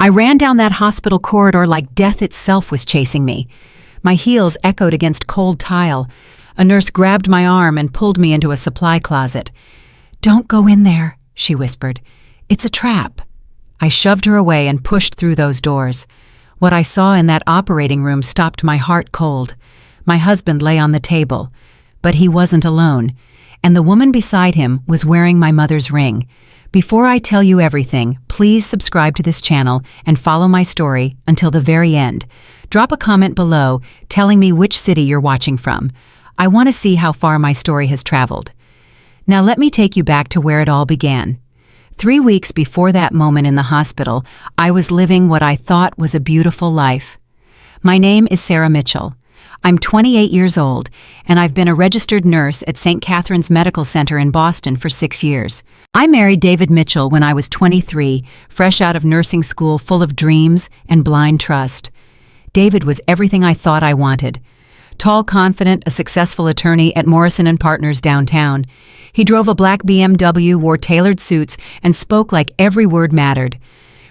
I ran down that hospital corridor like death itself was chasing me. My heels echoed against cold tile. A nurse grabbed my arm and pulled me into a supply closet. "Don't go in there," she whispered. "It's a trap." I shoved her away and pushed through those doors. What I saw in that operating room stopped my heart cold. My husband lay on the table, but he wasn't alone, and the woman beside him was wearing my mother's ring. Before I tell you everything, please subscribe to this channel and follow my story until the very end. Drop a comment below telling me which city you're watching from. I want to see how far my story has traveled. Now let me take you back to where it all began. 3 weeks before that moment in the hospital, I was living what I thought was a beautiful life. My name is Sarah Mitchell. I'm 28 years old, and I've been a registered nurse at St. Catherine's Medical Center in Boston for 6 years. I married David Mitchell when I was 23, fresh out of nursing school full of dreams and blind trust. David was everything I thought I wanted. Tall, confident, a successful attorney at Morrison & Partners downtown. He drove a black BMW, wore tailored suits, and spoke like every word mattered.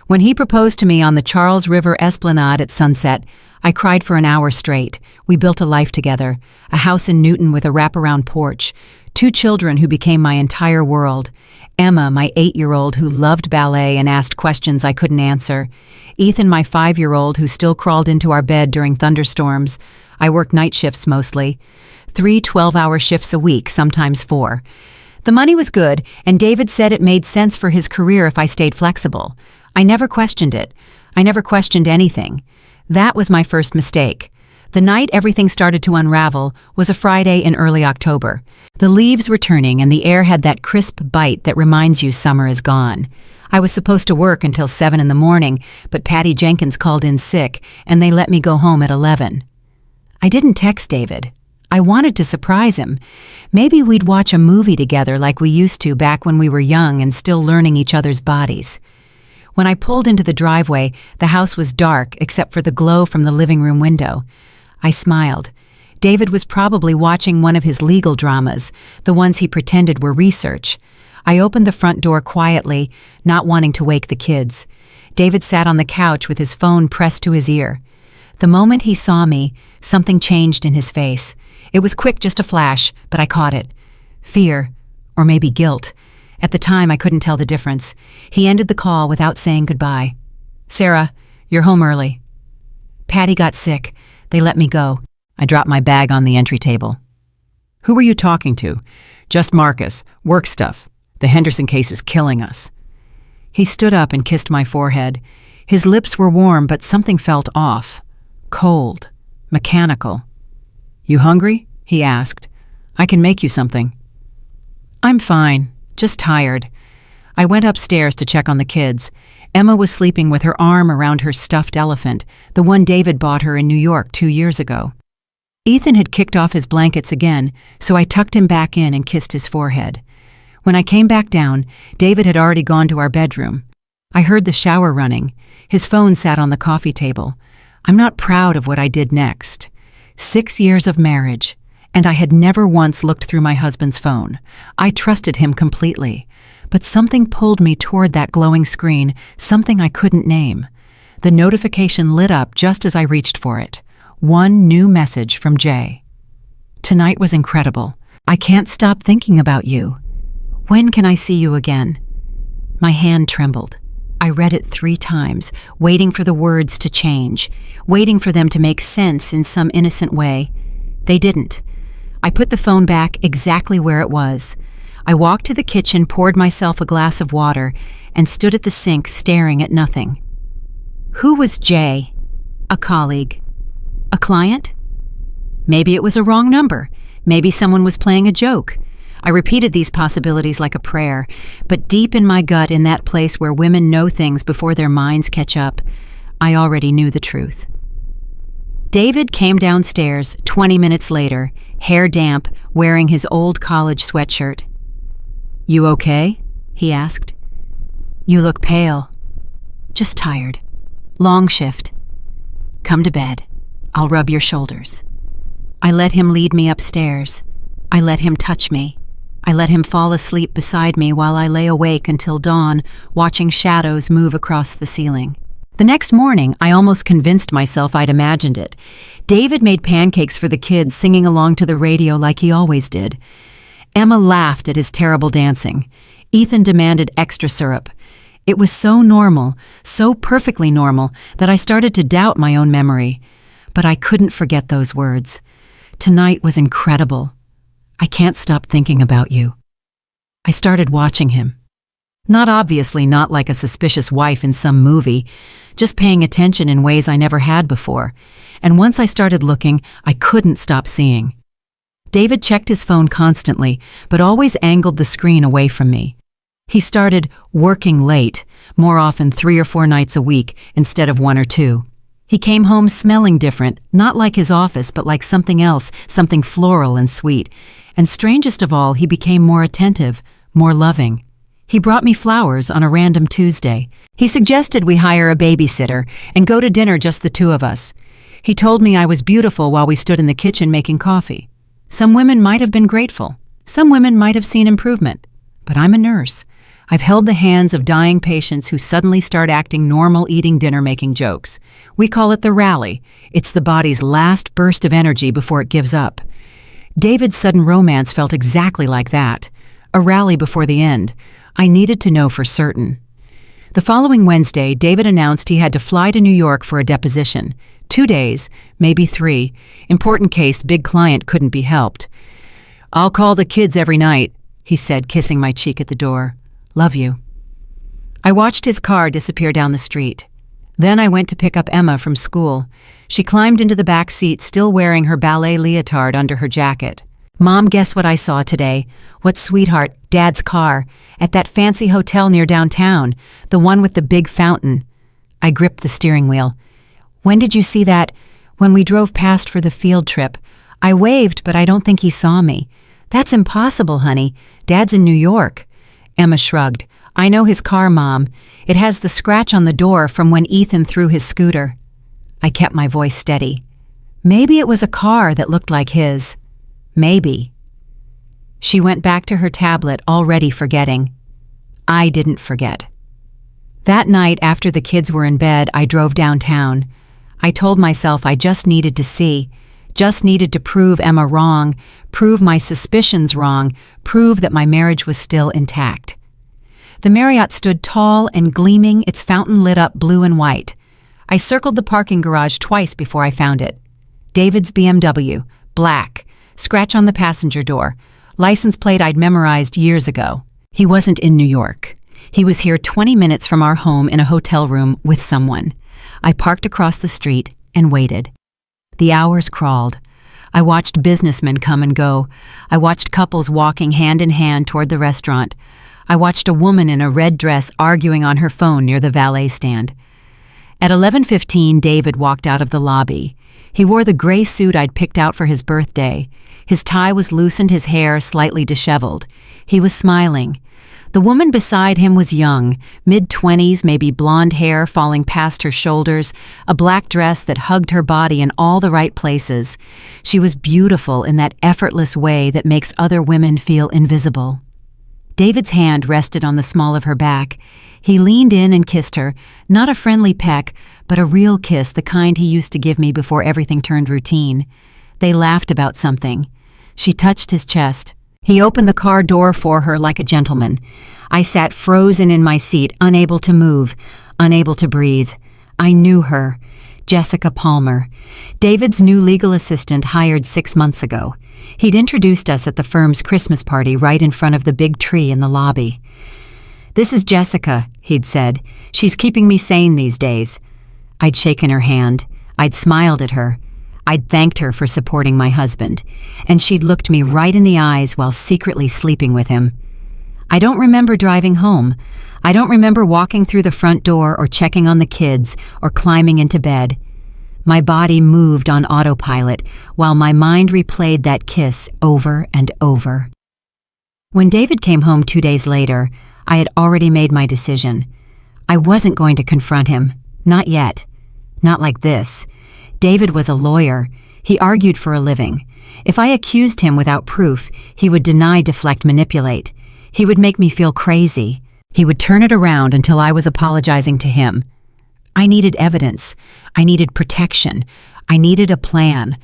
When he proposed to me on the Charles River Esplanade at sunset, I cried for an hour straight. We built a life together, a house in Newton with a wraparound porch, 2 children who became my entire world. Emma, my 8-year-old who loved ballet and asked questions I couldn't answer. Ethan, my 5-year-old who still crawled into our bed during thunderstorms. I worked night shifts mostly. 3 12-hour shifts a week, sometimes 4. The money was good, and David said it made sense for his career if I stayed flexible. I never questioned it. I never questioned anything. That was my first mistake. The night everything started to unravel was a Friday in early October. The leaves were turning and the air had that crisp bite that reminds you summer is gone. I was supposed to work until 7 in the morning, but Patty Jenkins called in sick and they let me go home at 11. I didn't text David. I wanted to surprise him. Maybe we'd watch a movie together like we used to back when we were young and still learning each other's bodies. When I pulled into the driveway, the house was dark except for the glow from the living room window. I smiled. David was probably watching one of his legal dramas, the ones he pretended were research. I opened the front door quietly, not wanting to wake the kids. David sat on the couch with his phone pressed to his ear. The moment he saw me, something changed in his face. It was quick, just a flash, but I caught it. Fear, or maybe guilt. At the time, I couldn't tell the difference. He ended the call without saying goodbye. "Sarah, you're home early." Patty got sick. They let me go. I dropped my bag on the entry table. "Who were you talking to?" "Just Marcus. Work stuff. The Henderson case is killing us." He stood up and kissed my forehead. His lips were warm, but something felt off. Cold. Mechanical. "You hungry?" he asked. "I can make you something." "I'm fine. Just tired." I went upstairs to check on the kids. Emma was sleeping with her arm around her stuffed elephant, the one David bought her in New York 2 years ago. Ethan had kicked off his blankets again, so I tucked him back in and kissed his forehead. When I came back down, David had already gone to our bedroom. I heard the shower running. His phone sat on the coffee table. I'm not proud of what I did next. 6 years of marriage, and I had never once looked through my husband's phone. I trusted him completely. But something pulled me toward that glowing screen, something I couldn't name. The notification lit up just as I reached for it. One new message from Jay. "Tonight was incredible. I can't stop thinking about you. When can I see you again?" My hand trembled. I read it 3 times, waiting for the words to change, waiting for them to make sense in some innocent way. They didn't. I put the phone back exactly where it was. I walked to the kitchen, poured myself a glass of water, and stood at the sink staring at nothing. Who was Jay? A colleague? A client? Maybe it was a wrong number. Maybe someone was playing a joke. I repeated these possibilities like a prayer, but deep in my gut, in that place where women know things before their minds catch up, I already knew the truth. David came downstairs 20 minutes later, hair damp, wearing his old college sweatshirt. "You okay?" he asked. "You look pale." "Just tired. Long shift." "Come to bed. I'll rub your shoulders." I let him lead me upstairs. I let him touch me. I let him fall asleep beside me while I lay awake until dawn, watching shadows move across the ceiling. The next morning, I almost convinced myself I'd imagined it. David made pancakes for the kids, singing along to the radio like he always did. Emma laughed at his terrible dancing. Ethan demanded extra syrup. It was so normal, so perfectly normal, that I started to doubt my own memory. But I couldn't forget those words. Tonight was incredible. I can't stop thinking about you. I started watching him. Not obviously, not like a suspicious wife in some movie, just paying attention in ways I never had before. And once I started looking, I couldn't stop seeing. David checked his phone constantly, but always angled the screen away from me. He started working late, more often 3 or 4 nights a week instead of 1 or 2. He came home smelling different, not like his office, but like something else, something floral and sweet. And strangest of all, he became more attentive, more loving. He brought me flowers on a random Tuesday. He suggested we hire a babysitter and go to dinner, just the 2 of us. He told me I was beautiful while we stood in the kitchen making coffee. Some women might have been grateful. Some women might have seen improvement. But I'm a nurse. I've held the hands of dying patients who suddenly start acting normal, eating dinner, making jokes. We call it the rally. It's the body's last burst of energy before it gives up. David's sudden romance felt exactly like that. A rally before the end. I needed to know for certain. The following Wednesday, David announced he had to fly to New York for a deposition. 2 days, maybe 3. Important case, big client, couldn't be helped. "I'll call the kids every night," he said, kissing my cheek at the door. "Love you." I watched his car disappear down the street. Then I went to pick up Emma from school. She climbed into the back seat, still wearing her ballet leotard under her jacket. "Mom, guess what I saw today?" "What, sweetheart?" "Dad's car, at that fancy hotel near downtown, the one with the big fountain." I gripped the steering wheel. "When did you see that?" "When we drove past for the field trip. I waved, but I don't think he saw me." "That's impossible, honey. Dad's in New York." Emma shrugged. "I know his car, Mom. It has the scratch on the door from when Ethan threw his scooter." I kept my voice steady. Maybe it was a car that looked like his. Maybe. She went back to her tablet, already forgetting. I didn't forget. That night, after the kids were in bed, I drove downtown. I told myself I just needed to see, just needed to prove Emma wrong, prove my suspicions wrong, prove that my marriage was still intact. The Marriott stood tall and gleaming, its fountain lit up blue and white. I circled the parking garage twice before I found it. David's BMW, black, scratch on the passenger door, license plate I'd memorized years ago. He wasn't in New York. He was here 20 minutes from our home in a hotel room with someone. I parked across the street and waited. The hours crawled. I watched businessmen come and go. I watched couples walking hand in hand toward the restaurant. I watched a woman in a red dress arguing on her phone near the valet stand. At 11:15, David walked out of the lobby. He wore the gray suit I'd picked out for his birthday. His tie was loosened, his hair slightly disheveled. He was smiling. The woman beside him was young, mid-20s, maybe blonde hair falling past her shoulders, a black dress that hugged her body in all the right places. She was beautiful in that effortless way that makes other women feel invisible. David's hand rested on the small of her back. He leaned in and kissed her, not a friendly peck, but a real kiss, the kind he used to give me before everything turned routine. They laughed about something. She touched his chest. He opened the car door for her like a gentleman. I sat frozen in my seat, unable to move, unable to breathe. I knew her. Jessica Palmer, David's new legal assistant hired 6 months ago. He'd introduced us at the firm's Christmas party right in front of the big tree in the lobby. "This is Jessica," he'd said. "She's keeping me sane these days." I'd shaken her hand. I'd smiled at her. I'd thanked her for supporting my husband, and she'd looked me right in the eyes while secretly sleeping with him. I don't remember driving home. I don't remember walking through the front door or checking on the kids or climbing into bed. My body moved on autopilot while my mind replayed that kiss over and over. When David came home 2 days later, I had already made my decision. I wasn't going to confront him. Not yet. Not like this. David was a lawyer. He argued for a living. If I accused him without proof, he would deny, deflect, manipulate. He would make me feel crazy. He would turn it around until I was apologizing to him. I needed evidence. I needed protection. I needed a plan.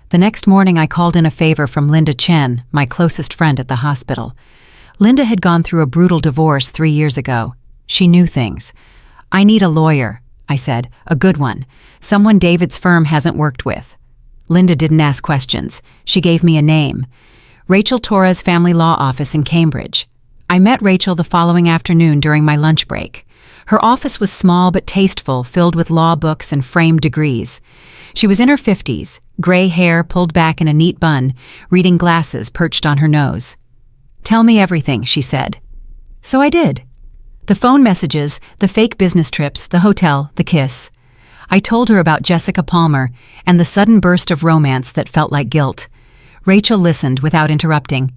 The next morning, I called in a favor from Linda Chen, my closest friend at the hospital. Linda had gone through a brutal divorce 3 years ago. She knew things. I need a lawyer, I said, a good one, someone David's firm hasn't worked with. Linda didn't ask questions. She gave me a name. Rachel Torres' family law office in Cambridge. I met Rachel the following afternoon during my lunch break. Her office was small but tasteful, filled with law books and framed degrees. She was in her 50s, gray hair pulled back in a neat bun, reading glasses perched on her nose. "Tell me everything," she said. So I did. The phone messages, the fake business trips, the hotel, the kiss. I told her about Jessica Palmer and the sudden burst of romance that felt like guilt. Rachel listened without interrupting.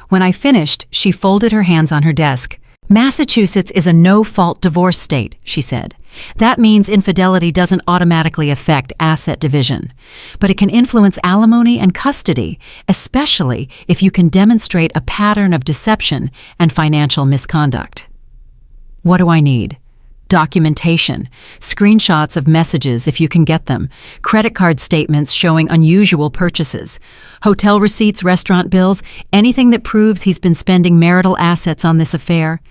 When I finished, she folded her hands on her desk. "Massachusetts is a no-fault divorce state," she said. "That means infidelity doesn't automatically affect asset division, but it can influence alimony and custody, especially if you can demonstrate a pattern of deception and financial misconduct." What do I need? Documentation, screenshots of messages if you can get them, credit card statements showing unusual purchases, hotel receipts, restaurant bills, anything that proves he's been spending marital assets on this affair,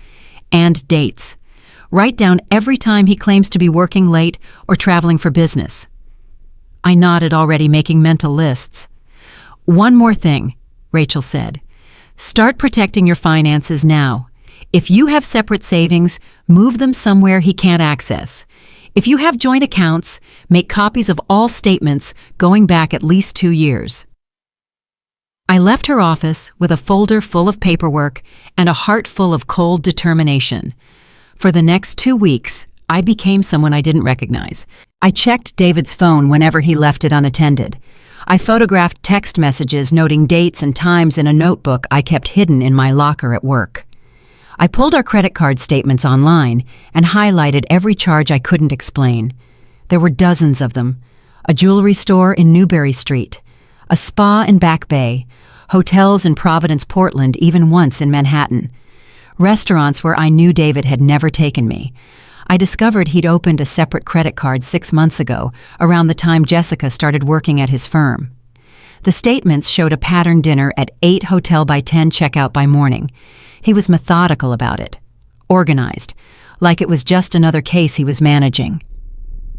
and dates. Write down every time he claims to be working late or traveling for business. I nodded, already making mental lists. "One more thing," Rachel said. "Start protecting your finances now. If you have separate savings, move them somewhere he can't access. If you have joint accounts, make copies of all statements going back at least 2 years." I left her office with a folder full of paperwork and a heart full of cold determination. For the next 2 weeks, I became someone I didn't recognize. I checked David's phone whenever he left it unattended. I photographed text messages noting dates and times in a notebook I kept hidden in my locker at work. I pulled our credit card statements online and highlighted every charge I couldn't explain. There were dozens of them. A jewelry store in Newberry Street, a spa in Back Bay, hotels in Providence, Portland, even once in Manhattan. Restaurants where I knew David had never taken me. I discovered he'd opened a separate credit card 6 months ago, around the time Jessica started working at his firm. The statements showed a pattern dinner at 8 Hotel by 10 checkout by morning. He was methodical about it, organized, like it was just another case he was managing.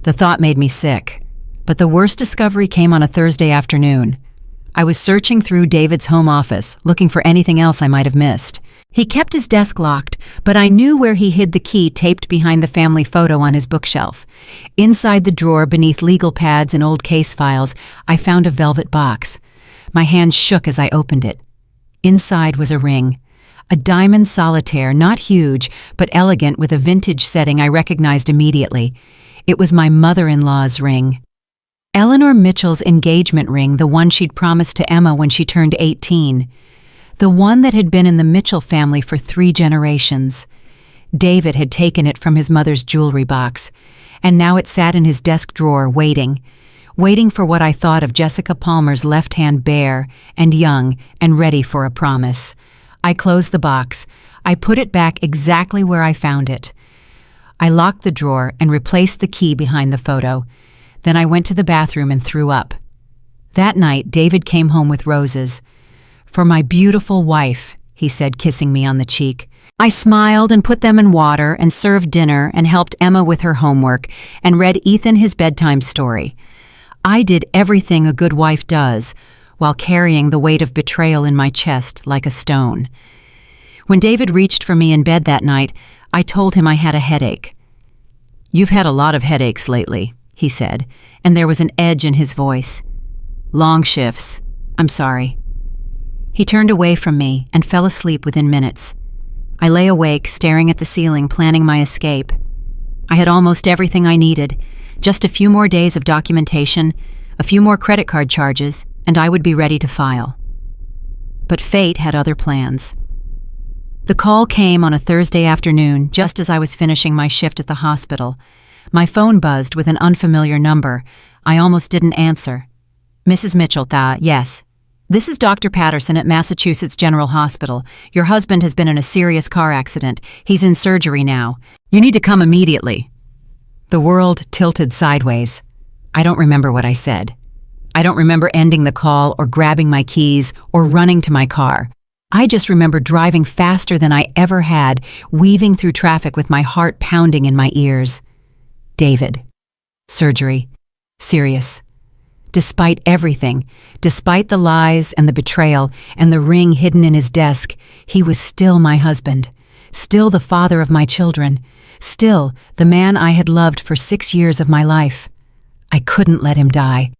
The thought made me sick, but the worst discovery came on a Thursday afternoon. I was searching through David's home office, looking for anything else I might have missed. He kept his desk locked, but I knew where he hid the key taped behind the family photo on his bookshelf. Inside the drawer beneath legal pads and old case files, I found a velvet box. My hand shook as I opened it. Inside was a ring. A diamond solitaire, not huge, but elegant, with a vintage setting I recognized immediately. It was my mother-in-law's ring. Eleanor Mitchell's engagement ring, the one she'd promised to Emma when she turned 18. The one that had been in the Mitchell family for 3 generations. David had taken it from his mother's jewelry box, and now it sat in his desk drawer waiting for what I thought of Jessica Palmer's left hand, bare and young and ready for a promise. I closed the box. I put it back exactly where I found it. I locked the drawer and replaced the key behind the photo. Then I went to the bathroom and threw up. That night, David came home with roses. "For my beautiful wife," he said, kissing me on the cheek. I smiled and put them in water and served dinner and helped Emma with her homework and read Ethan his bedtime story. I did everything a good wife does, while carrying the weight of betrayal in my chest like a stone. When David reached for me in bed that night, I told him I had a headache. "You've had a lot of headaches lately," he said, and there was an edge in his voice. "Long shifts. I'm sorry." He turned away from me and fell asleep within minutes. I lay awake, staring at the ceiling, planning my escape. I had almost everything I needed, just a few more days of documentation, a few more credit card charges, and I would be ready to file. But fate had other plans. The call came on a Thursday afternoon, just as I was finishing my shift at the hospital. My phone buzzed with an unfamiliar number. I almost didn't answer. "Mrs. Mitchell, yes. This is Dr. Patterson at Massachusetts General Hospital. Your husband has been in a serious car accident. He's in surgery now. You need to come immediately." The world tilted sideways. I don't remember what I said. I don't remember ending the call or grabbing my keys or running to my car. I just remember driving faster than I ever had, weaving through traffic with my heart pounding in my ears. David. Surgery. Serious. Despite everything, despite the lies and the betrayal and the ring hidden in his desk, he was still my husband, still the father of my children, still the man I had loved for 6 years of my life. I couldn't let him die.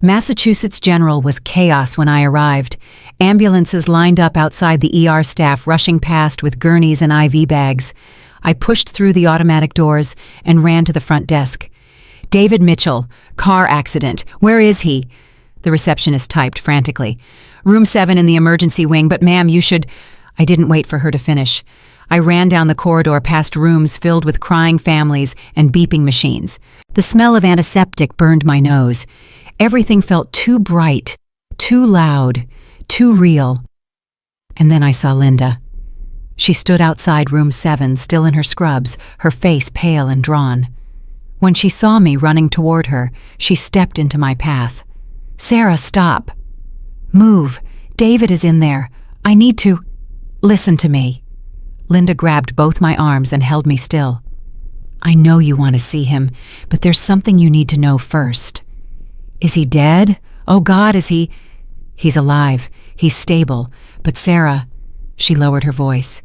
Massachusetts General was chaos when I arrived. Ambulances lined up outside the ER, staff rushing past with gurneys and IV bags. I pushed through the automatic doors and ran to the front desk. David Mitchell, car accident. Where is he? The receptionist typed frantically. Room 7 in the emergency wing, but ma'am, you should... I didn't wait for her to finish. I ran down the corridor past rooms filled with crying families and beeping machines. The smell of antiseptic burned my nose. Everything felt too bright, too loud, too real. And then I saw Linda. She stood outside room 7, still in her scrubs, her face pale and drawn. When she saw me running toward her, she stepped into my path. Sarah, stop. Move. David is in there. I need to... Listen to me. Linda grabbed both my arms and held me still. I know you want to see him, but there's something you need to know first. Is he dead? Oh God, is he... He's alive. He's stable. But Sarah... She lowered her voice.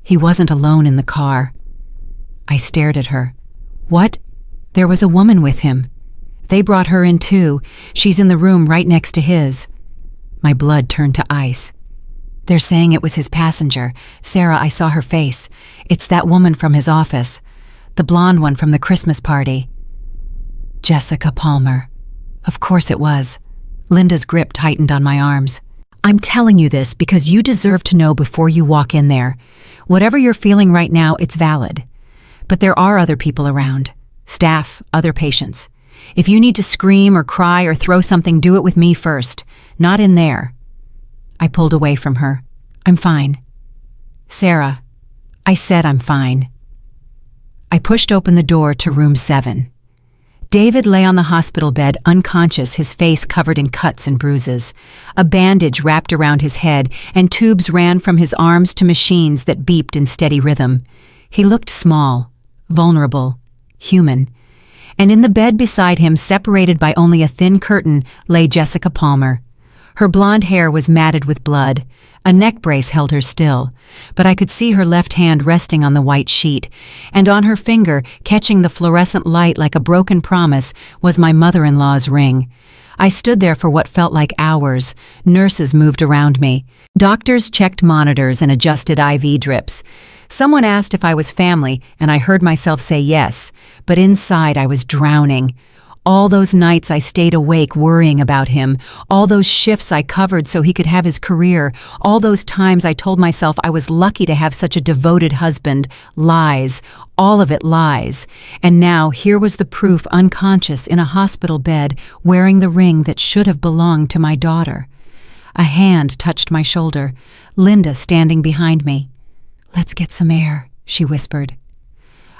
He wasn't alone in the car. I stared at her. What? There was a woman with him. They brought her in too. She's in the room right next to his. My blood turned to ice. They're saying it was his passenger. Sarah, I saw her face. It's that woman from his office. The blonde one from the Christmas party. Jessica Palmer. Of course it was. Linda's grip tightened on my arms. I'm telling you this because you deserve to know before you walk in there. Whatever you're feeling right now, it's valid. But there are other people around. Staff, other patients. If you need to scream or cry or throw something, do it with me first, not in there. I pulled away from her. I'm fine. Sarah, I said I'm fine. I pushed open the door to room 7. David lay on the hospital bed, unconscious, his face covered in cuts and bruises. A bandage wrapped around his head, and tubes ran from his arms to machines that beeped in steady rhythm. He looked small, vulnerable, human. And in the bed beside him, separated by only a thin curtain, lay Jessica Palmer. Her blonde hair was matted with blood. A neck brace held her still, but I could see her left hand resting on the white sheet, and on her finger, catching the fluorescent light like a broken promise, was my mother-in-law's ring. I stood there for what felt like hours. Nurses moved around me. Doctors checked monitors and adjusted IV drips. Someone asked if I was family, and I heard myself say yes, but inside I was drowning. All those nights I stayed awake worrying about him, all those shifts I covered so he could have his career, all those times I told myself I was lucky to have such a devoted husband. Lies, all of it lies. And now here was the proof, unconscious in a hospital bed, wearing the ring that should have belonged to my daughter. A hand touched my shoulder, Linda standing behind me. "Let's get some air," she whispered.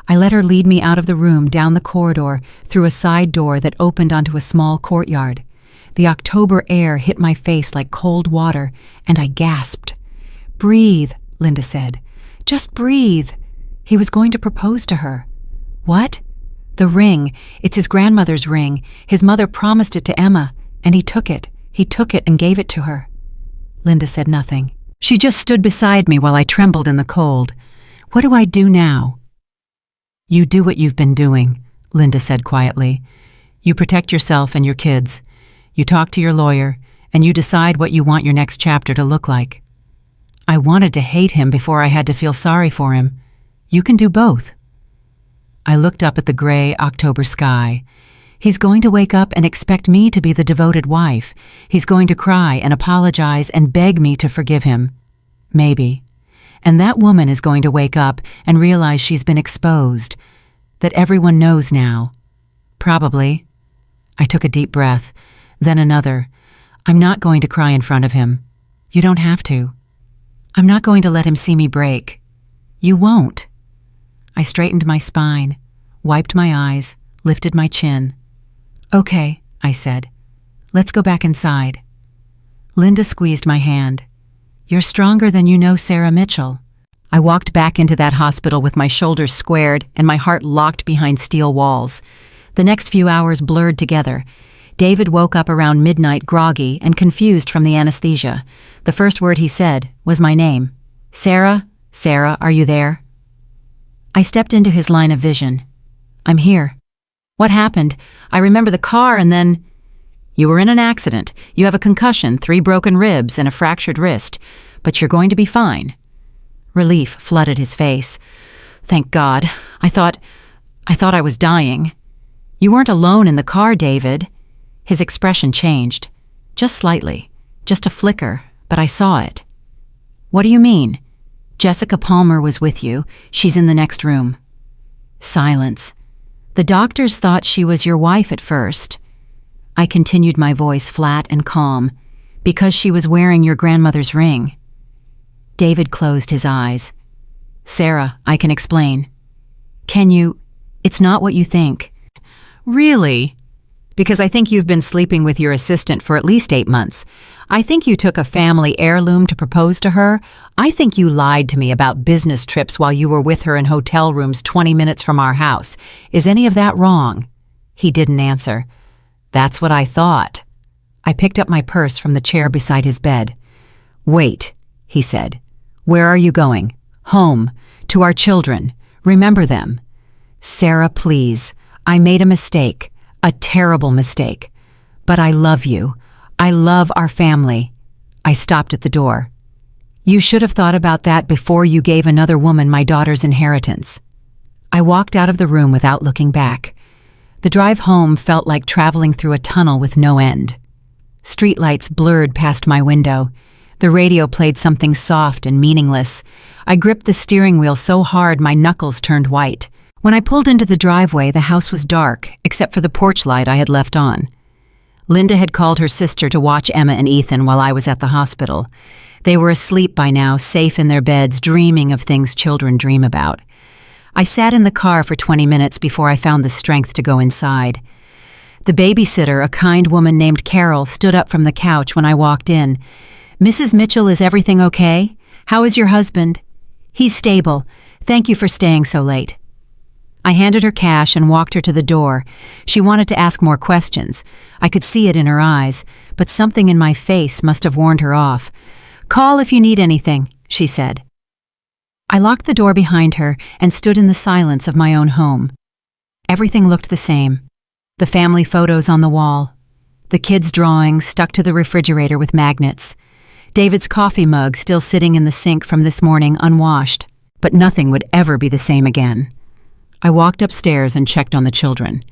I let her lead me out of the room, down the corridor, through a side door that opened onto a small courtyard. The October air hit my face like cold water, and I gasped. "Breathe," Linda said. "Just breathe." He was going to propose to her. "What?" "The ring. It's his grandmother's ring. His mother promised it to Emma, and he took it. He took it and gave it to her." Linda said nothing. She just stood beside me while I trembled in the cold. "What do I do now?" "You do what you've been doing," Linda said quietly. "You protect yourself and your kids. You talk to your lawyer, and you decide what you want your next chapter to look like." I wanted to hate him before I had to feel sorry for him. You can do both. I looked up at the gray October sky. He's going to wake up and expect me to be the devoted wife. He's going to cry and apologize and beg me to forgive him. Maybe. And that woman is going to wake up and realize she's been exposed, that everyone knows now. Probably. I took a deep breath, then another. I'm not going to cry in front of him. You don't have to. I'm not going to let him see me break. You won't. I straightened my spine. wiped my eyes, lifted my chin. "Okay," I said. "Let's go back inside." Linda squeezed my hand. "You're stronger than you know Sarah Mitchell." I walked back into that hospital with my shoulders squared and my heart locked behind steel walls. The next few hours blurred together. David woke up around midnight groggy and confused from the anesthesia. The first word he said was my name. "Sarah, Sarah, are you there?" I stepped into his line of vision. "I'm here." "What happened? I remember the car and then—" "You were in an accident. You have a concussion, 3 broken ribs, and a fractured wrist. But you're going to be fine." Relief flooded his face. "Thank God. I thought I was dying." "You weren't alone in the car, David." His expression changed. Just slightly. Just a flicker, but I saw it. "What do you mean?" "Jessica Palmer was with you. She's in the next room." Silence. "The doctors thought she was your wife at first." I continued, my voice flat and calm. "Because she was wearing your grandmother's ring." David closed his eyes. "Sarah, I can explain." "Can you? It's not what you think." "Really?" "Because I think you've been sleeping with your assistant for at least 8 months. I think you took a family heirloom to propose to her. I think you lied to me about business trips while you were with her in hotel rooms 20 minutes from our house. Is any of that wrong?" He didn't answer. "That's what I thought." I picked up my purse from the chair beside his bed. "Wait," he said. "Where are you going?" "Home. To our children. Remember them." "Sarah, please. I made a mistake. A terrible mistake. But I love you. I love our family." I stopped at the door. "You should have thought about that before you gave another woman my daughter's inheritance." I walked out of the room without looking back. The drive home felt like traveling through a tunnel with no end. Streetlights blurred past my window. The radio played something soft and meaningless. I gripped the steering wheel so hard my knuckles turned white. When I pulled into the driveway, the house was dark, except for the porch light I had left on. Linda had called her sister to watch Emma and Ethan while I was at the hospital. They were asleep by now, safe in their beds, dreaming of things children dream about. I sat in the car for 20 minutes before I found the strength to go inside. The babysitter, a kind woman named Carol, stood up from the couch when I walked in. "Mrs. Mitchell, is everything okay? How is your husband?" "He's stable. Thank you for staying so late." I handed her cash and walked her to the door. She wanted to ask more questions. I could see it in her eyes, but something in my face must have warned her off. "Call if you need anything," she said. I locked the door behind her and stood in the silence of my own home. Everything looked the same. The family photos on the wall. The kids' drawings stuck to the refrigerator with magnets. David's coffee mug still sitting in the sink from this morning unwashed. But nothing would ever be the same again. I walked upstairs and checked on the children.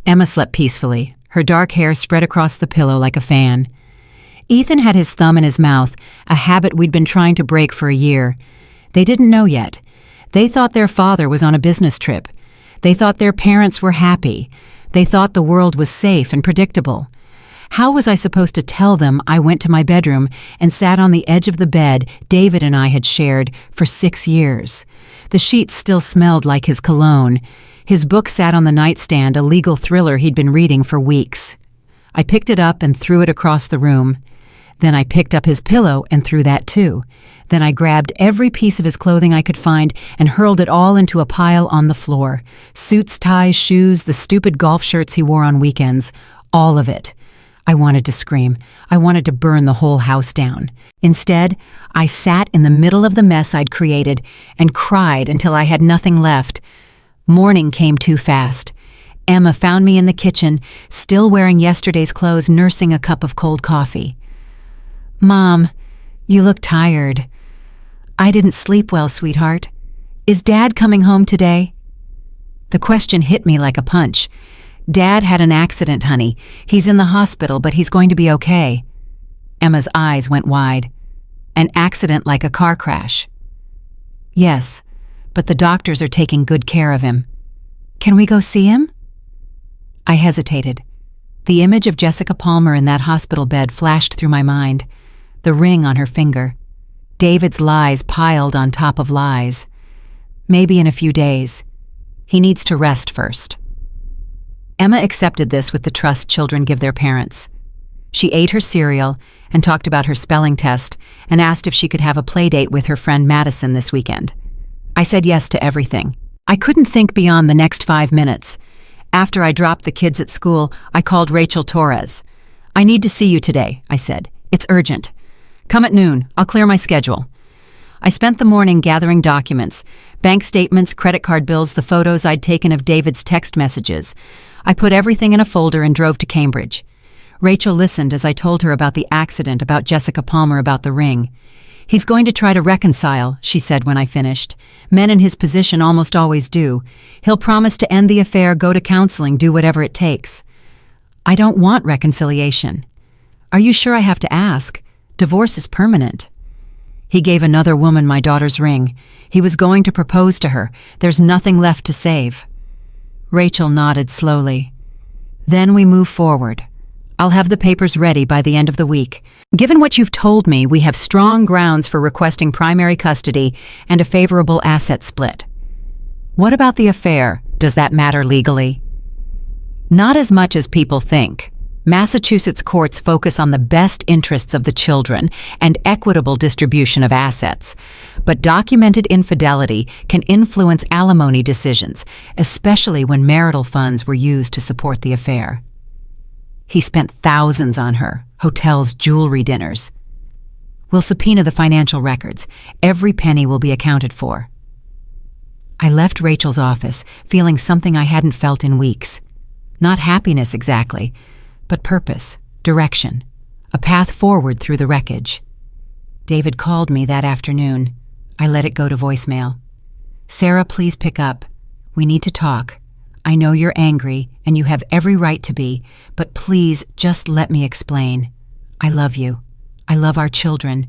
Emma slept peacefully, her dark hair spread across the pillow like a fan. Ethan had his thumb in his mouth, a habit we'd been trying to break for a year. They didn't know yet. They thought their father was on a business trip. They thought their parents were happy. They thought the world was safe and predictable. How was I supposed to tell them I went to my bedroom and sat on the edge of the bed David and I had shared for 6 years? The sheets still smelled like his cologne. His book sat on the nightstand, a legal thriller he'd been reading for weeks. I picked it up and threw it across the room. Then I picked up his pillow and threw that too. Then I grabbed every piece of his clothing I could find and hurled it all into a pile on the floor. Suits, ties, shoes, the stupid golf shirts he wore on weekends. All of it. I wanted to scream. I wanted to burn the whole house down. Instead, I sat in the middle of the mess I'd created and cried until I had nothing left. Morning came too fast. Emma found me in the kitchen, still wearing yesterday's clothes, nursing a cup of cold coffee. "Mom, you look tired." "I didn't sleep well, sweetheart. Is Dad coming home today?" The question hit me like a punch. "Dad had an accident, honey. He's in the hospital, but he's going to be okay." Emma's eyes went wide. "An accident like a car crash?" "Yes, but the doctors are taking good care of him." "Can we go see him?" I hesitated. The image of Jessica Palmer in that hospital bed flashed through my mind. The ring on her finger. David's lies piled on top of lies. Maybe in a few days. He needs to rest first. Emma accepted this with the trust children give their parents. She ate her cereal and talked about her spelling test and asked if she could have a play date with her friend Madison this weekend. I said yes to everything. I couldn't think beyond the next 5 minutes. After I dropped the kids at school, I called Rachel Torres. "I need to see you today," I said. "It's urgent. Come at noon. I'll clear my schedule." I spent the morning gathering documents, bank statements, credit card bills, the photos I'd taken of David's text messages. I put everything in a folder and drove to Cambridge. Rachel listened as I told her about the accident, about Jessica Palmer, about the ring. "He's going to try to reconcile," she said when I finished. "Men in his position almost always do. He'll promise to end the affair, go to counseling, do whatever it takes." "I don't want reconciliation." "Are you sure I have to ask? Divorce is permanent." "He gave another woman my daughter's ring. He was going to propose to her. There's nothing left to save." Rachel nodded slowly. "Then we move forward. I'll have the papers ready by the end of the week. Given what you've told me, we have strong grounds for requesting primary custody and a favorable asset split." "What about the affair? Does that matter legally?" "Not as much as people think. Massachusetts courts focus on the best interests of the children and equitable distribution of assets. But documented infidelity can influence alimony decisions, especially when marital funds were used to support the affair. He spent thousands on her, hotels, jewelry, dinners. We'll subpoena the financial records. Every penny will be accounted for." I left Rachel's office, feeling something I hadn't felt in weeks. Not happiness exactly, but purpose, direction, a path forward through the wreckage. David called me that afternoon. I let it go to voicemail. "Sarah, please pick up. We need to talk. I know you're angry, and you have every right to be, but please just let me explain. I love you. I love our children.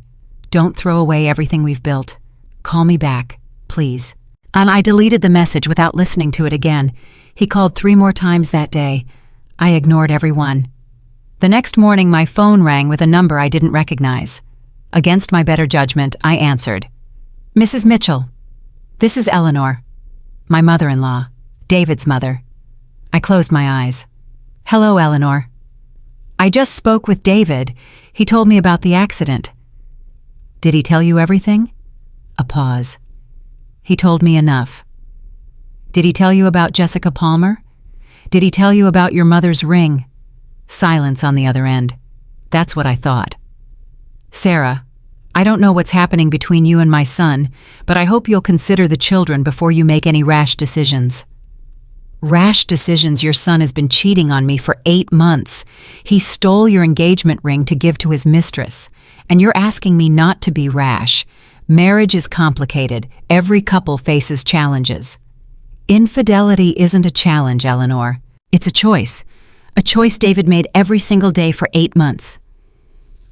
Don't throw away everything we've built. Call me back, please." And I deleted the message without listening to it again. He called 3 more times that day. I ignored every one. The next morning, my phone rang with a number I didn't recognize. Against my better judgment, I answered. "Mrs. Mitchell, this is Eleanor, my mother-in-law, David's mother." I closed my eyes. "Hello, Eleanor. I just spoke with David. He told me about the accident." "Did he tell you everything?" A pause. "He told me enough." "Did he tell you about Jessica Palmer? Did he tell you about your mother's ring?" Silence on the other end. That's what I thought. "Sarah, I don't know what's happening between you and my son, but I hope you'll consider the children before you make any rash decisions." "Rash decisions? Your son has been cheating on me for 8 months. He stole your engagement ring to give to his mistress, and you're asking me not to be rash. Marriage is complicated. Every couple faces challenges." "Infidelity isn't a challenge, Eleanor. It's a choice. A choice David made every single day for 8 months.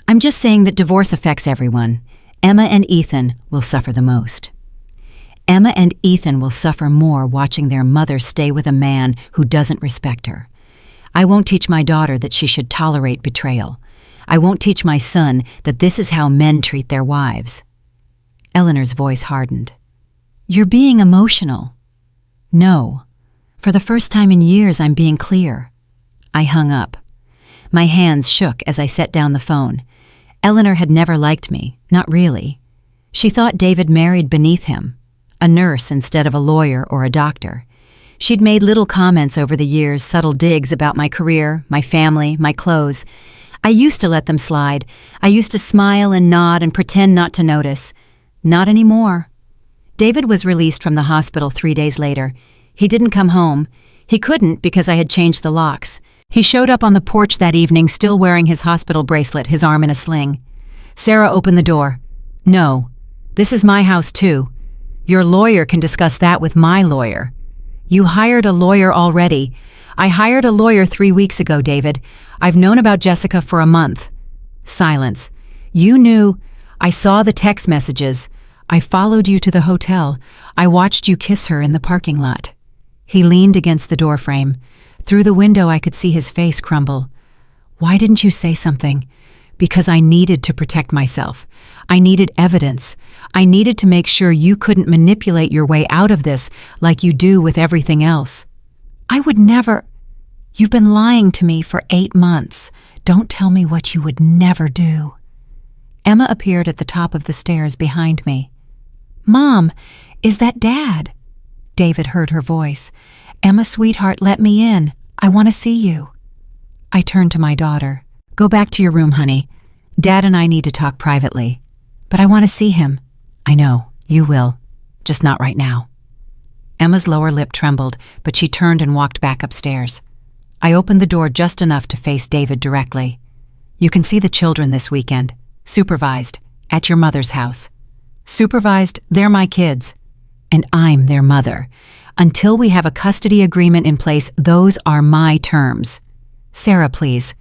I'm just saying that divorce affects everyone. Emma and Ethan will suffer the most. Emma and Ethan will suffer more watching their mother stay with a man who doesn't respect her. I won't teach my daughter that she should tolerate betrayal. I won't teach my son that this is how men treat their wives." Eleanor's voice hardened. "You're being emotional." "No. For the first time in years, I'm being clear." I hung up. My hands shook as I set down the phone. Eleanor had never liked me, not really. She thought David married beneath him, a nurse instead of a lawyer or a doctor. She'd made little comments over the years, subtle digs about my career, my family, my clothes. I used to let them slide. I used to smile and nod and pretend not to notice. Not anymore. David was released from the hospital 3 days later. He didn't come home. He couldn't because I had changed the locks. He showed up on the porch that evening, still wearing his hospital bracelet, his arm in a sling. Sarah opened the door. "No, this is my house too. Your lawyer can discuss that with my lawyer." "You hired a lawyer already." "I hired a lawyer 3 weeks ago, David. I've known about Jessica for a month." Silence. "You knew. I saw the text messages. I followed you to the hotel. I watched you kiss her in the parking lot." He leaned against the doorframe. Through the window I could see his face crumble. "Why didn't you say something? Because I needed to protect myself. I needed evidence. I needed to make sure you couldn't manipulate your way out of this like you do with everything else. I would never... You've been lying to me for 8 months. Don't tell me what you would never do. Emma appeared at the top of the stairs behind me. Mom, is that Dad? David heard her voice. Emma, sweetheart, let me in. I want to see you. I turned to my daughter. Go back to your room, honey. Dad and I need to talk privately. But I want to see him. I know, you will. Just not right now. Emma's lower lip trembled, but she turned and walked back upstairs. I opened the door just enough to face David directly. You can see the children this weekend. Supervised. At your mother's house. Supervised, they're my kids. And I'm their mother. Until we have a custody agreement in place, those are my terms. Sarah, please.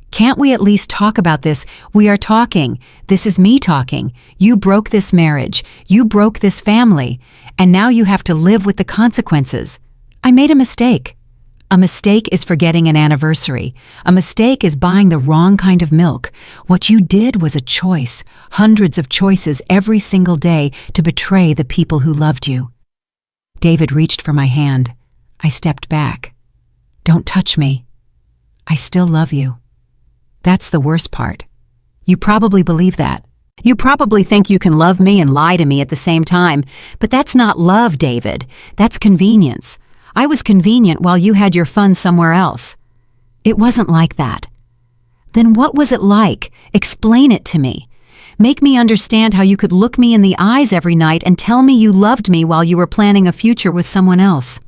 Can't we at least talk about this? We are talking. This is me talking. You broke this marriage. You broke this family. And now you have to live with the consequences. I made a mistake. A mistake is forgetting an anniversary. A mistake is buying the wrong kind of milk. What you did was a choice, hundreds of choices every single day to betray the people who loved you. David reached for my hand. I stepped back. Don't touch me. I still love you. That's the worst part. You probably believe that. You probably think you can love me and lie to me at the same time, but that's not love, David. That's convenience. I was convenient while you had your fun somewhere else. It wasn't like that. Then what was it like? Explain it to me. Make me understand how you could look me in the eyes every night and tell me you loved me while you were planning a future with someone else.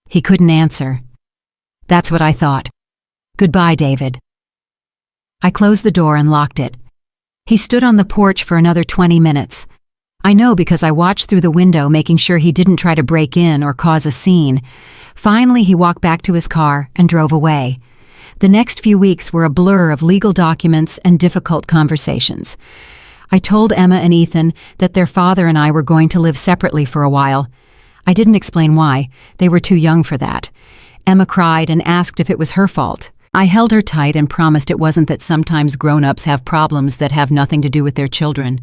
He couldn't answer. That's what I thought. Goodbye, David. I closed the door and locked it. He stood on the porch for another 20 minutes. I know because I watched through the window, making sure he didn't try to break in or cause a scene. Finally, he walked back to his car and drove away. The next few weeks were a blur of legal documents and difficult conversations. I told Emma and Ethan that their father and I were going to live separately for a while. I didn't explain why. They were too young for that. Emma cried and asked if it was her fault. I held her tight and promised it wasn't that sometimes grown-ups have problems that have nothing to do with their children.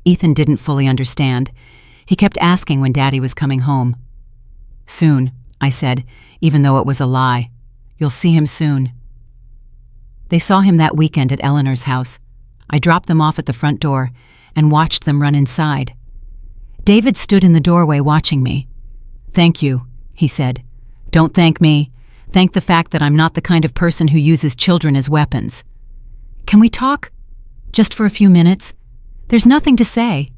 Ethan didn't fully understand. He kept asking when Daddy was coming home. Soon, I said, even though it was a lie. You'll see him soon. They saw him that weekend at Eleanor's house. I dropped them off at the front door and watched them run inside. David stood in the doorway watching me. Thank you, he said. Don't thank me. Thank the fact that I'm not the kind of person who uses children as weapons. Can we talk? Just for a few minutes? There's nothing to say.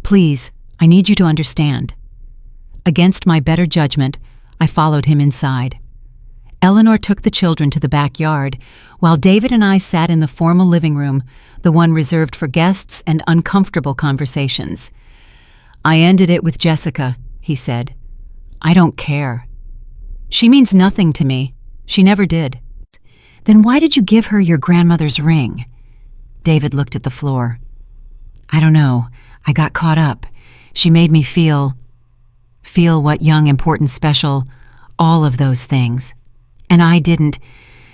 Please, I need you to understand. Against my better judgment, I followed him inside. Eleanor took the children to the backyard, while David and I sat in the formal living room, the one reserved for guests and uncomfortable conversations. I ended it with Jessica, he said. I don't care. She means nothing to me. She never did. Then why did you give her your grandmother's ring? David looked at the floor. I don't know. I got caught up. She made me feel what young, important, special, all of those things. And I didn't.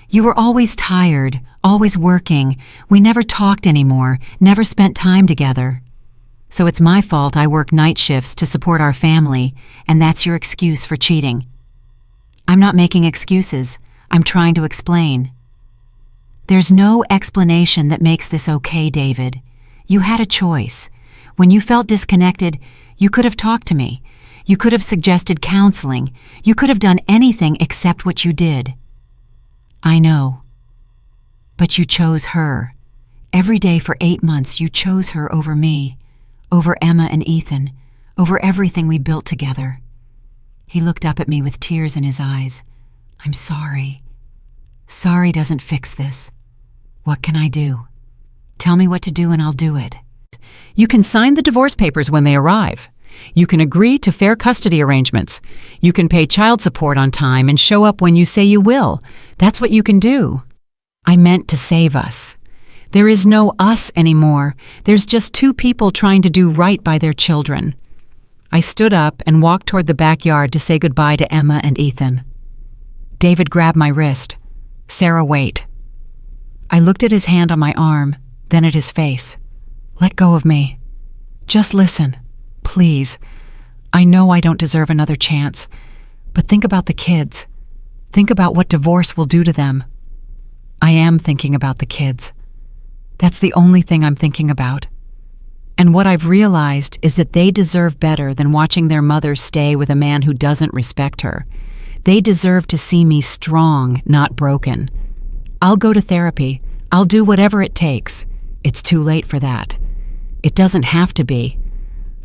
You were always tired, always working. We never talked anymore, never spent time together. So it's my fault I work night shifts to support our family, and that's your excuse for cheating. I'm not making excuses. I'm trying to explain. There's no explanation that makes this okay, David. You had a choice. When you felt disconnected, you could have talked to me. You could have suggested counseling. You could have done anything except what you did. I know. But you chose her. Every day for 8 months, you chose her over me, over Emma and Ethan, over everything we built together. He looked up at me with tears in his eyes. I'm sorry. Sorry doesn't fix this. What can I do? Tell me what to do and I'll do it. You can sign the divorce papers when they arrive. You can agree to fair custody arrangements. You can pay child support on time and show up when you say you will. That's what you can do. I meant to save us. There is no us anymore. There's just 2 people trying to do right by their children. I stood up and walked toward the backyard to say goodbye to Emma and Ethan. David grabbed my wrist. Sarah, wait. I looked at his hand on my arm, then at his face. Let go of me. Just listen, please. I know I don't deserve another chance, but think about the kids. Think about what divorce will do to them. I am thinking about the kids. That's the only thing I'm thinking about. And what I've realized is that they deserve better than watching their mother stay with a man who doesn't respect her. They deserve to see me strong, not broken. I'll go to therapy. I'll do whatever it takes. It's too late for that. It doesn't have to be.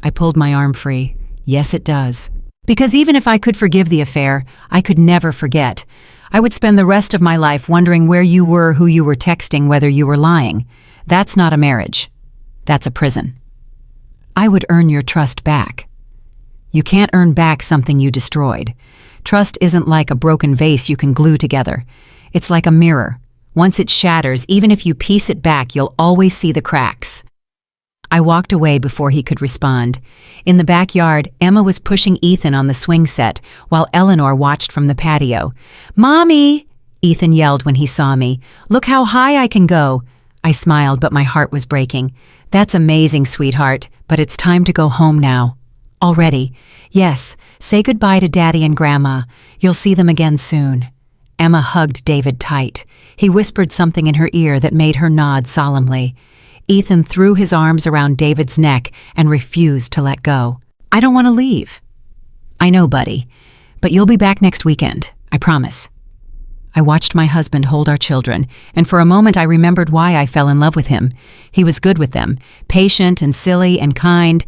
I pulled my arm free. Yes, it does. Because even if I could forgive the affair, I could never forget. I would spend the rest of my life wondering where you were, who you were texting, whether you were lying. That's not a marriage. That's a prison. I would earn your trust back. You can't earn back something you destroyed. Trust isn't like a broken vase you can glue together. It's like a mirror. Once it shatters, even if you piece it back, you'll always see the cracks. I walked away before he could respond. In the backyard, Emma was pushing Ethan on the swing set, while Eleanor watched from the patio. "Mommy!" Ethan yelled when he saw me. "Look how high I can go." I smiled, but my heart was breaking. "That's amazing, sweetheart, but it's time to go home now." "Already?" "Yes, say goodbye to Daddy and Grandma. You'll see them again soon." Emma hugged David tight. He whispered something in her ear that made her nod solemnly. Ethan threw his arms around David's neck and refused to let go. "I don't want to leave." "I know, buddy, but you'll be back next weekend, I promise." I watched my husband hold our children, and for a moment I remembered why I fell in love with him. He was good with them, patient and silly and kind,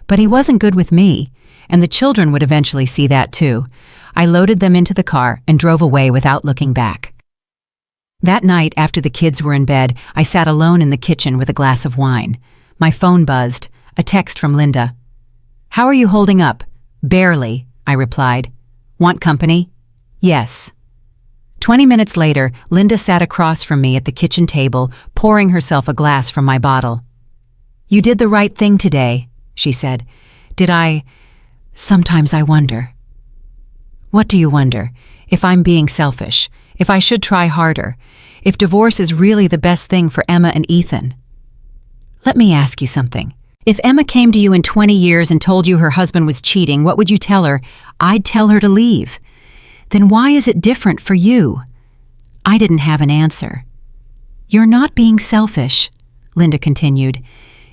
but he wasn't good with me, and the children would eventually see that too. I loaded them into the car and drove away without looking back. That night, after the kids were in bed, I sat alone in the kitchen with a glass of wine. My phone buzzed, a text from Linda. "How are you holding up?" "Barely," I replied. "Want company?" "Yes." 20 minutes later, Linda sat across from me at the kitchen table, pouring herself a glass from my bottle. "You did the right thing today," she said. "Did I? Sometimes I wonder." "What do you wonder? If I'm being selfish, if I should try harder, if divorce is really the best thing for Emma and Ethan?" "Let me ask you something. If Emma came to you in 20 years and told you her husband was cheating, what would you tell her?" "I'd tell her to leave." "Then why is it different for you?" I didn't have an answer. "You're not being selfish," Linda continued.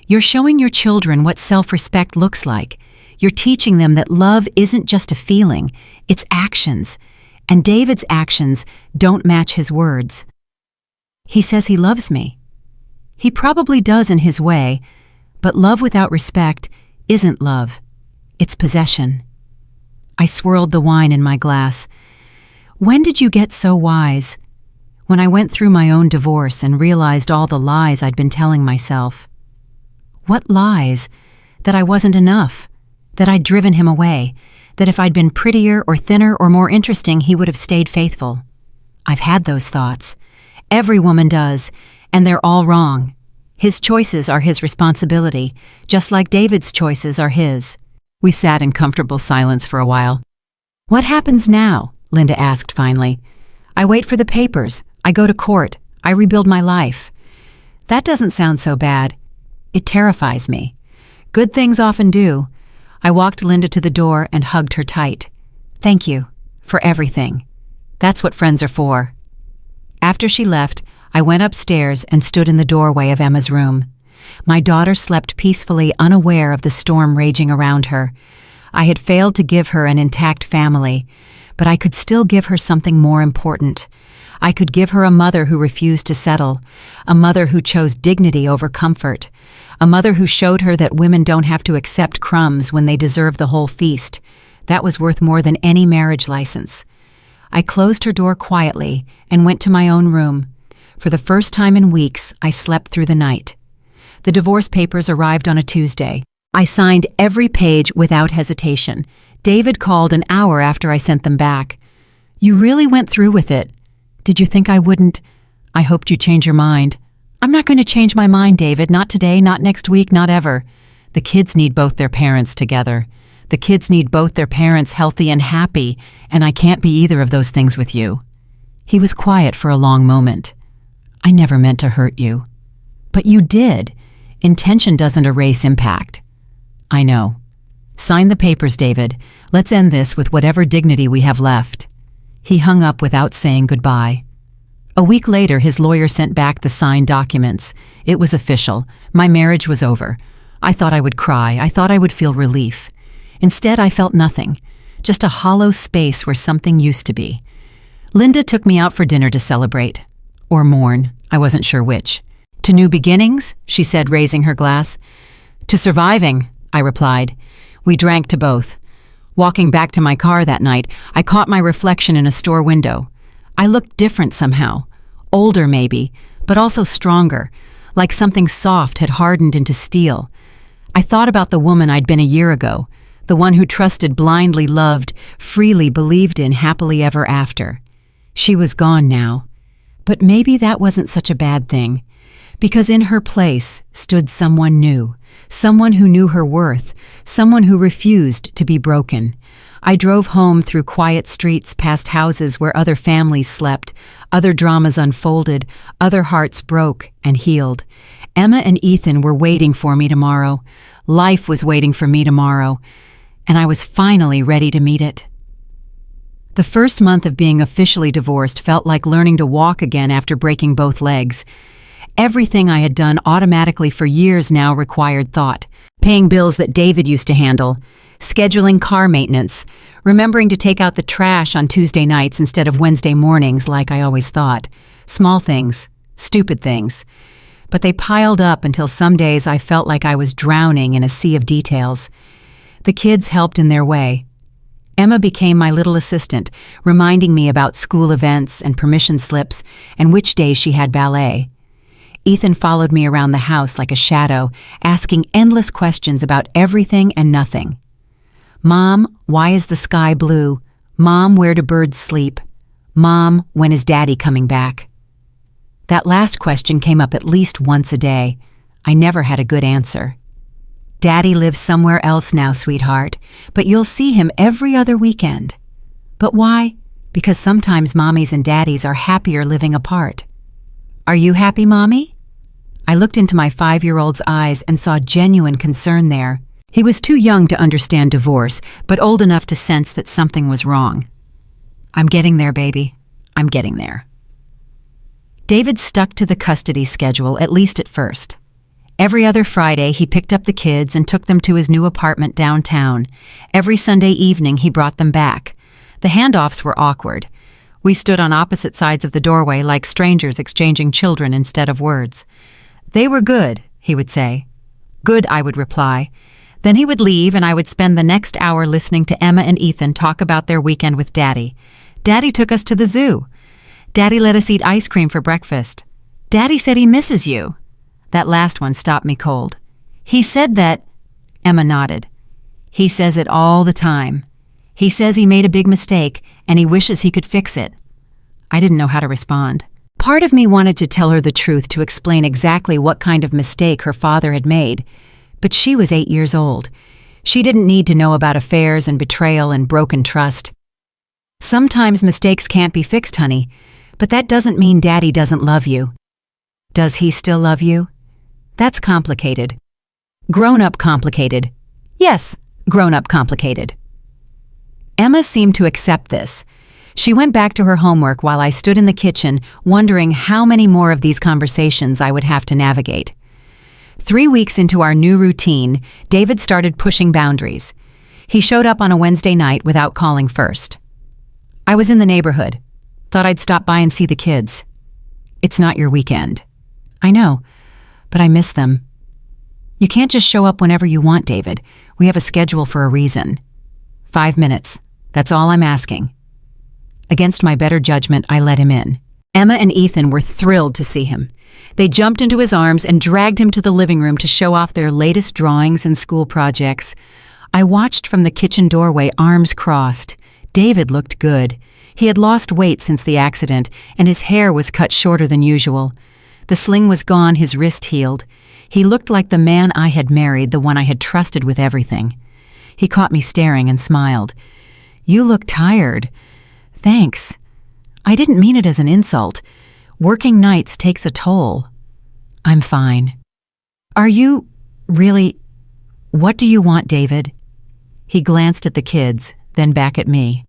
"You're showing your children what self-respect looks like. You're teaching them that love isn't just a feeling, it's actions. And David's actions don't match his words. He says he loves me. He probably does in his way, but love without respect isn't love. It's possession." I swirled the wine in my glass. "When did you get so wise?" "When I went through my own divorce and realized all the lies I'd been telling myself." "What lies?" "That I wasn't enough. That I'd driven him away. That if I'd been prettier or thinner or more interesting, he would have stayed faithful." "I've had those thoughts. Every woman does, and they're all wrong. His choices are his responsibility, just like David's choices are his." We sat in comfortable silence for a while. "What happens now?" Linda asked finally. "I wait for the papers. I go to court. I rebuild my life." "That doesn't sound so bad." "It terrifies me." "Good things often do." I walked Linda to the door and hugged her tight. "Thank you for everything. That's what friends are for." After she left, I went upstairs and stood in the doorway of Emma's room. My daughter slept peacefully, unaware of the storm raging around her. I had failed to give her an intact family, but I could still give her something more important. I could give her a mother who refused to settle, a mother who chose dignity over comfort, a mother who showed her that women don't have to accept crumbs when they deserve the whole feast. That was worth more than any marriage license. I closed her door quietly and went to my own room. For the first time in weeks, I slept through the night. The divorce papers arrived on a Tuesday. I signed every page without hesitation. David called an hour after I sent them back. "You really went through with it. Did you think I wouldn't?" "I hoped you'd change your mind." "I'm not going to change my mind, David. Not today, not next week, not ever. The kids need both their parents together. The kids need both their parents healthy and happy, and I can't be either of those things with you." He was quiet for a long moment. I never meant to hurt you. But you did. Intention doesn't erase impact. I know. Sign the papers, David. Let's end this with whatever dignity we have left. He hung up without saying goodbye. A week later, his lawyer sent back the signed documents. It was official. My marriage was over. I thought I would cry. I thought I would feel relief. Instead, I felt nothing. Just a hollow space where something used to be. Linda took me out for dinner to celebrate. Or mourn. I wasn't sure which. To new beginnings, she said, raising her glass. To surviving, I replied. We drank to both. Walking back to my car that night, I caught my reflection in a store window. I looked different somehow. Older maybe, but also stronger, like something soft had hardened into steel. I thought about the woman I'd been a year ago, the one who trusted, blindly loved, freely believed in happily ever after. She was gone now. But maybe that wasn't such a bad thing, because in her place stood someone new, someone who knew her worth, someone who refused to be broken. I drove home through quiet streets past houses where other families slept, other dramas unfolded, other hearts broke and healed. Emma and Ethan were waiting for me tomorrow. Life was waiting for me tomorrow, and I was finally ready to meet it. The first month of being officially divorced felt like learning to walk again after breaking both legs. Everything I had done automatically for years now required thought. Paying bills that David used to handle, scheduling car maintenance, remembering to take out the trash on Tuesday nights instead of Wednesday mornings like I always thought. Small things, stupid things. But they piled up until some days I felt like I was drowning in a sea of details. The kids helped in their way. Emma became my little assistant, reminding me about school events and permission slips and which days she had ballet. Ethan followed me around the house like a shadow, asking endless questions about everything and nothing. Mom, why is the sky blue? Mom, where do birds sleep? Mom, when is Daddy coming back? That last question came up at least once a day. I never had a good answer. Daddy lives somewhere else now, sweetheart, but you'll see him every other weekend. But why? Because sometimes mommies and daddies are happier living apart. Are you happy, Mommy? I looked into my 5-year-old's eyes and saw genuine concern there. He was too young to understand divorce, but old enough to sense that something was wrong. I'm getting there, baby. I'm getting there. David stuck to the custody schedule, at least at first. Every other Friday, he picked up the kids and took them to his new apartment downtown. Every Sunday evening, he brought them back. The handoffs were awkward. We stood on opposite sides of the doorway like strangers exchanging children instead of words. They were good, he would say. Good, I would reply. Then he would leave and I would spend the next hour listening to Emma and Ethan talk about their weekend with Daddy. Daddy took us to the zoo. Daddy let us eat ice cream for breakfast. Daddy said he misses you. That last one stopped me cold. He said that... Emma nodded. He says it all the time. He says he made a big mistake and he wishes he could fix it. I didn't know how to respond. Part of me wanted to tell her the truth to explain exactly what kind of mistake her father had made, but she was 8 years old. She didn't need to know about affairs and betrayal and broken trust. Sometimes mistakes can't be fixed, honey, but that doesn't mean Daddy doesn't love you. Does he still love you? That's complicated. Grown-up complicated. Yes, grown-up complicated. Emma seemed to accept this. She went back to her homework while I stood in the kitchen, wondering how many more of these conversations I would have to navigate. 3 weeks into our new routine, David started pushing boundaries. He showed up on a Wednesday night without calling first. I was in the neighborhood. Thought I'd stop by and see the kids. It's not your weekend. I know, but I miss them. You can't just show up whenever you want, David. We have a schedule for a reason. 5 minutes. That's all I'm asking. Against my better judgment, I let him in. Emma and Ethan were thrilled to see him. They jumped into his arms and dragged him to the living room to show off their latest drawings and school projects. I watched from the kitchen doorway, arms crossed. David looked good. He had lost weight since the accident, and his hair was cut shorter than usual. The sling was gone, his wrist healed. He looked like the man I had married, the one I had trusted with everything. He caught me staring and smiled. You look tired. Thanks. I didn't mean it as an insult. Working nights takes a toll. I'm fine. Are you really... What do you want, David? He glanced at the kids, then back at me.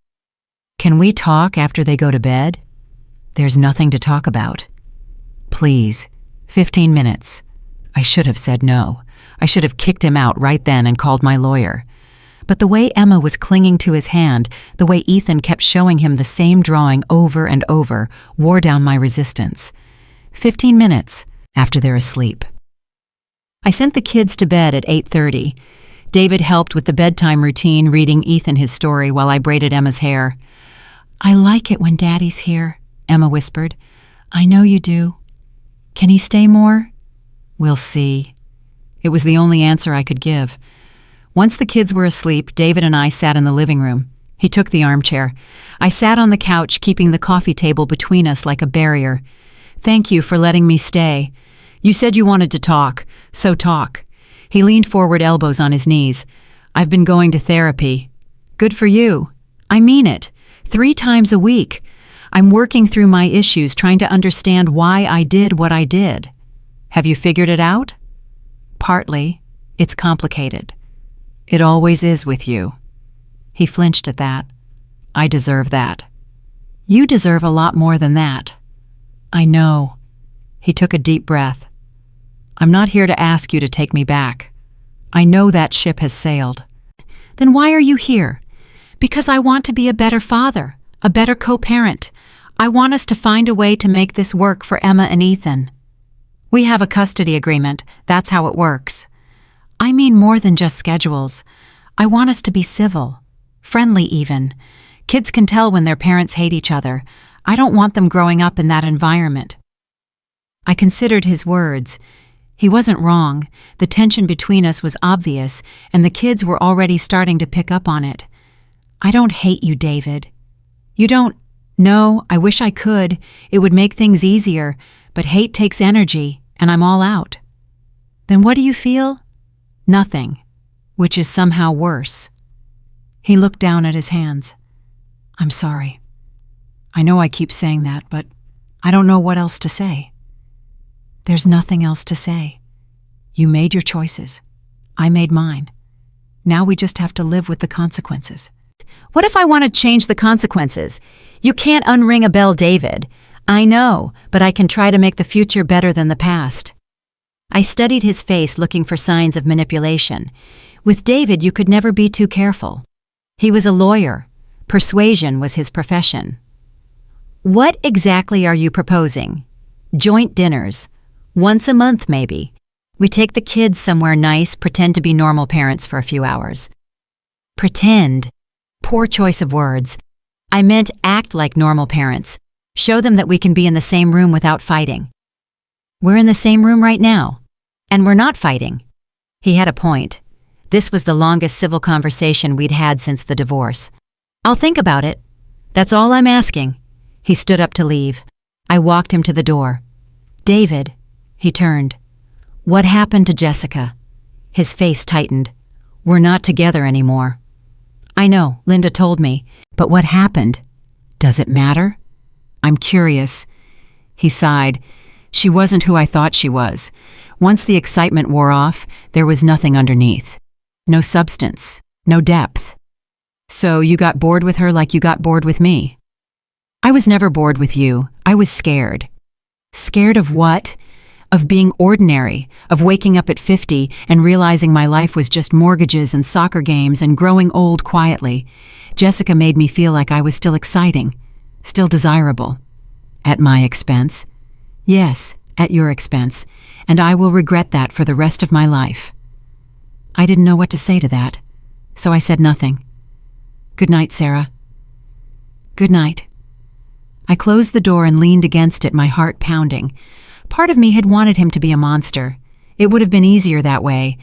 Can we talk after they go to bed? There's nothing to talk about. Please, 15 minutes. I should have said no. I should have kicked him out right then and called my lawyer. But the way Emma was clinging to his hand, the way Ethan kept showing him the same drawing over and over, wore down my resistance. 15 minutes after they're asleep. I sent the kids to bed at 8:30. David helped with the bedtime routine, reading Ethan his story while I braided Emma's hair. I like it when Daddy's here, Emma whispered. I know you do. Can he stay more? We'll see. It was the only answer I could give. Once the kids were asleep, David and I sat in the living room. He took the armchair. I sat on the couch, keeping the coffee table between us like a barrier. Thank you for letting me stay. You said you wanted to talk, so talk. He leaned forward, elbows on his knees. I've been going to therapy. Good for you. I mean it. 3 times a week. I'm working through my issues, trying to understand why I did what I did. Have you figured it out? Partly. It's complicated. It always is with you. He flinched at that. I deserve that. You deserve a lot more than that. I know. He took a deep breath. I'm not here to ask you to take me back. I know that ship has sailed. Then why are you here? Because I want to be a better father, a better co-parent. I want us to find a way to make this work for Emma and Ethan. We have a custody agreement. That's how it works. I mean more than just schedules. I want us to be civil, friendly even. Kids can tell when their parents hate each other. I don't want them growing up in that environment. I considered his words. He wasn't wrong. The tension between us was obvious, and the kids were already starting to pick up on it. I don't hate you, David. You don't... No, I wish I could. It would make things easier, but hate takes energy, and I'm all out. Then what do you feel? Nothing, which is somehow worse. He looked down at his hands. I'm sorry. I know I keep saying that, but I don't know what else to say. There's nothing else to say. You made your choices. I made mine. Now we just have to live with the consequences. What if I want to change the consequences? You can't unring a bell, David. I know, but I can try to make the future better than the past. I studied his face, looking for signs of manipulation. With David, you could never be too careful. He was a lawyer. Persuasion was his profession. What exactly are you proposing? Joint dinners. Once a month, maybe. We take the kids somewhere nice, pretend to be normal parents for a few hours. Pretend. Poor choice of words. I meant act like normal parents. Show them that we can be in the same room without fighting. We're in the same room right now, and we're not fighting. He had a point. This was the longest civil conversation we'd had since the divorce. I'll think about it. That's all I'm asking. He stood up to leave. I walked him to the door. David, he turned. What happened to Jessica? His face tightened. We're not together anymore. I know, Linda told me, but what happened? Does it matter? I'm curious. He sighed. She wasn't who I thought she was. Once the excitement wore off, there was nothing underneath. No substance, no depth. So you got bored with her like you got bored with me? I was never bored with you. I was scared. Scared of what? Of being ordinary, of waking up at 50 and realizing my life was just mortgages and soccer games and growing old quietly. Jessica made me feel like I was still exciting, still desirable. At my expense. Yes, at your expense, and I will regret that for the rest of my life. I didn't know what to say to that, so I said nothing. Good night, Sarah. Good night. I closed the door and leaned against it, my heart pounding. Part of me had wanted him to be a monster. It would have been easier that way,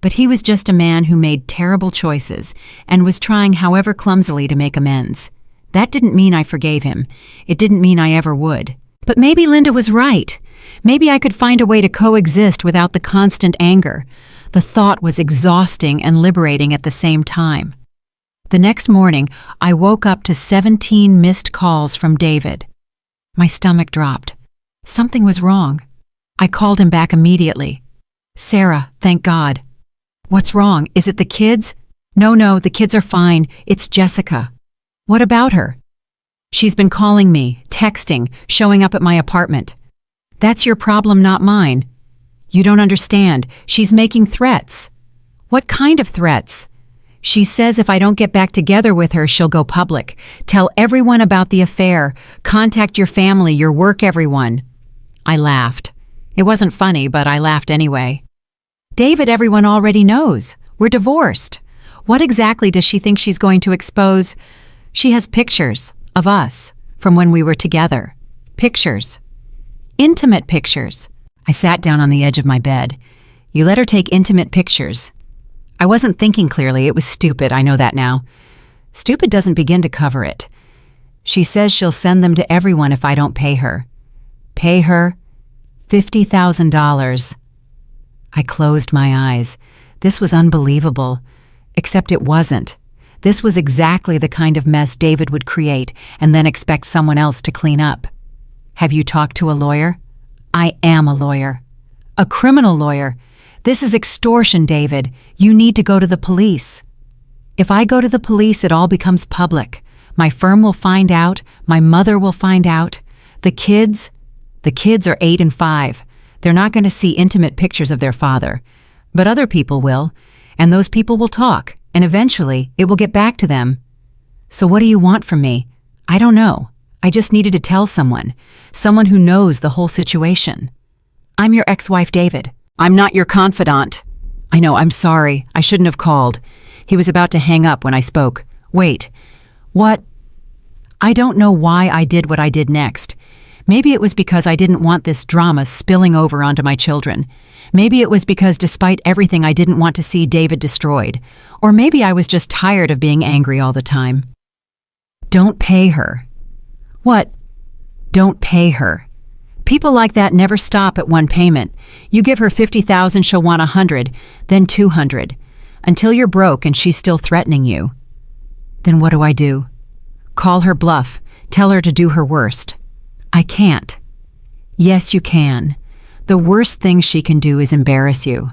but he was just a man who made terrible choices and was trying however clumsily to make amends. That didn't mean I forgave him. It didn't mean I ever would. But maybe Linda was right. Maybe I could find a way to coexist without the constant anger. The thought was exhausting and liberating at the same time. The next morning, I woke up to 17 missed calls from David. My stomach dropped. Something was wrong. I called him back immediately. Sarah, thank God. What's wrong? Is it the kids? No, the kids are fine. It's Jessica. What about her? She's been calling me, texting, showing up at my apartment. That's your problem, not mine. You don't understand. She's making threats. What kind of threats? She says if I don't get back together with her, she'll go public. Tell everyone about the affair. Contact your family, your work, everyone. I laughed. It wasn't funny, but I laughed anyway. David, everyone already knows. We're divorced. What exactly does she think she's going to expose? She has pictures of us from when we were together. Pictures. Intimate pictures. I sat down on the edge of my bed. You let her take intimate pictures. I wasn't thinking clearly. It was stupid. I know that now. Stupid doesn't begin to cover it. She says she'll send them to everyone if I don't pay her. Pay her $50,000. I closed my eyes. This was unbelievable. Except it wasn't. This was exactly the kind of mess David would create and then expect someone else to clean up. Have you talked to a lawyer? I am a lawyer. A criminal lawyer. This is extortion, David. You need to go to the police. If I go to the police, it all becomes public. My firm will find out. My mother will find out. The kids are 8 and 5. They're not going to see intimate pictures of their father. But other people will, and those people will talk, and eventually it will get back to them. So what do you want from me? I don't know. I just needed to tell someone who knows the whole situation. I'm your ex-wife, David. I'm not your confidant. I know, I'm sorry. I shouldn't have called. He was about to hang up when I spoke. Wait. What? I don't know why I did what I did next. Maybe it was because I didn't want this drama spilling over onto my children. Maybe it was because despite everything I didn't want to see David destroyed. Or maybe I was just tired of being angry all the time. Don't pay her. What? Don't pay her. People like that never stop at one payment. You give her $50,000, she'll want $100, then $200, until you're broke and she's still threatening you. Then what do I do? Call her bluff, tell her to do her worst. I can't. Yes, you can. The worst thing she can do is embarrass you.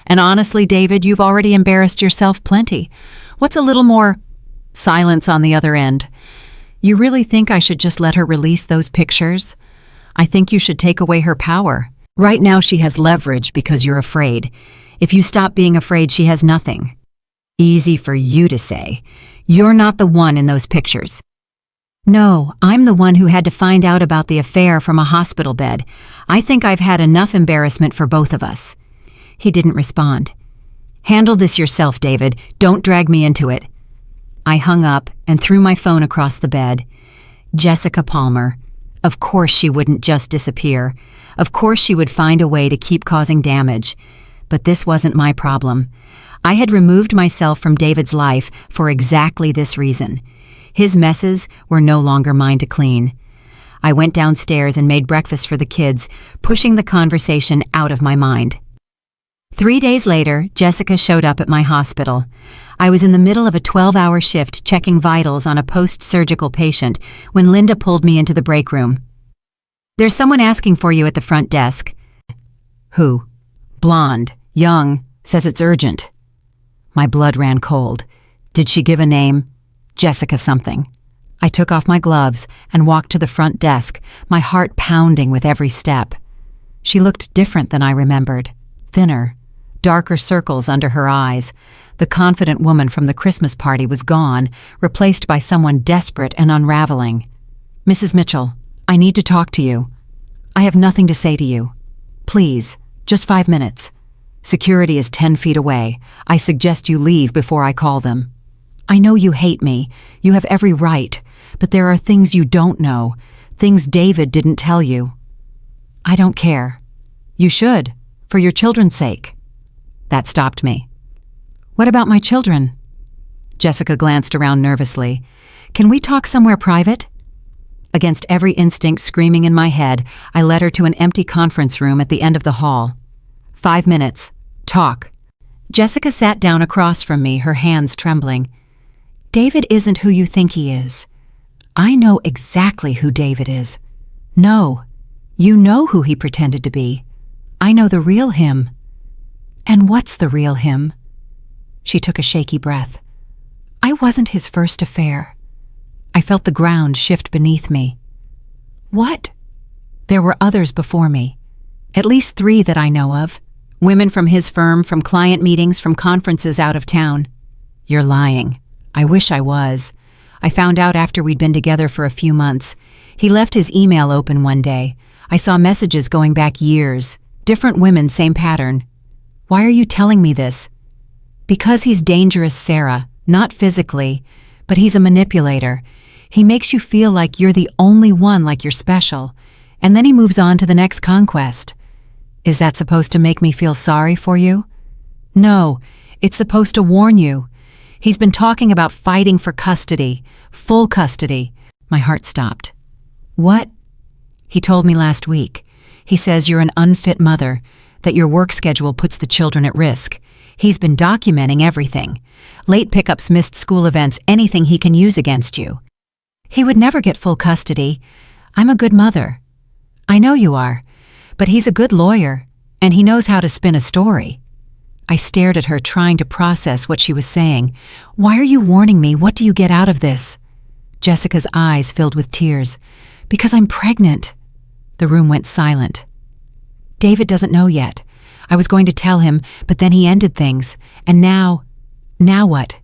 And honestly, David, you've already embarrassed yourself plenty. What's a little more? Silence on the other end. You really think I should just let her release those pictures? I think you should take away her power. Right now she has leverage because you're afraid. If you stop being afraid, she has nothing. Easy for you to say. You're not the one in those pictures. No, I'm the one who had to find out about the affair from a hospital bed. I think I've had enough embarrassment for both of us. He didn't respond. Handle this yourself, David. Don't drag me into it. I hung up and threw my phone across the bed. Jessica Palmer. Of course she wouldn't just disappear. Of course she would find a way to keep causing damage. But this wasn't my problem. I had removed myself from David's life for exactly this reason. His messes were no longer mine to clean. I went downstairs and made breakfast for the kids, pushing the conversation out of my mind. 3 days later, Jessica showed up at my hospital. I was in the middle of a 12-hour shift checking vitals on a post-surgical patient when Linda pulled me into the break room. There's someone asking for you at the front desk. Who? Blonde, young, says it's urgent. My blood ran cold. Did she give a name? Jessica something. I took off my gloves and walked to the front desk, my heart pounding with every step. She looked different than I remembered. Thinner, darker circles under her eyes. The confident woman from the Christmas party was gone, replaced by someone desperate and unraveling. Mrs. Mitchell, I need to talk to you. I have nothing to say to you. Please, just 5 minutes. Security is 10 feet away. I suggest you leave before I call them. I know you hate me. You have every right. But there are things you don't know. Things David didn't tell you. I don't care. You should, for your children's sake. That stopped me. What about my children? Jessica glanced around nervously. Can we talk somewhere private? Against every instinct screaming in my head, I led her to an empty conference room at the end of the hall. 5 minutes. Talk. Jessica sat down across from me, her hands trembling. David isn't who you think he is. I know exactly who David is. No, You know who he pretended to be. I know the real him. And what's the real him? She took a shaky breath. I wasn't his first affair. I felt the ground shift beneath me. What? There were others before me. At least 3 that I know of. Women from his firm, from client meetings, from conferences out of town. You're lying. I wish I was. I found out after we'd been together for a few months. He left his email open one day. I saw messages going back years. Different women, same pattern. Why are you telling me this? Because he's dangerous, Sarah. Not physically, but he's a manipulator. He makes you feel like you're the only one, like you're special. And then he moves on to the next conquest. Is that supposed to make me feel sorry for you? No, it's supposed to warn you. He's been talking about fighting for custody, full custody. My heart stopped. What? He told me last week. He says you're an unfit mother, that your work schedule puts the children at risk. He's been documenting everything. Late pickups, missed school events, anything he can use against you. He would never get full custody. I'm a good mother. I know you are. But he's a good lawyer, and he knows how to spin a story. I stared at her, trying to process what she was saying. Why are you warning me? What do you get out of this? Jessica's eyes filled with tears. Because I'm pregnant. The room went silent. David doesn't know yet. I was going to tell him, but then he ended things. And now what?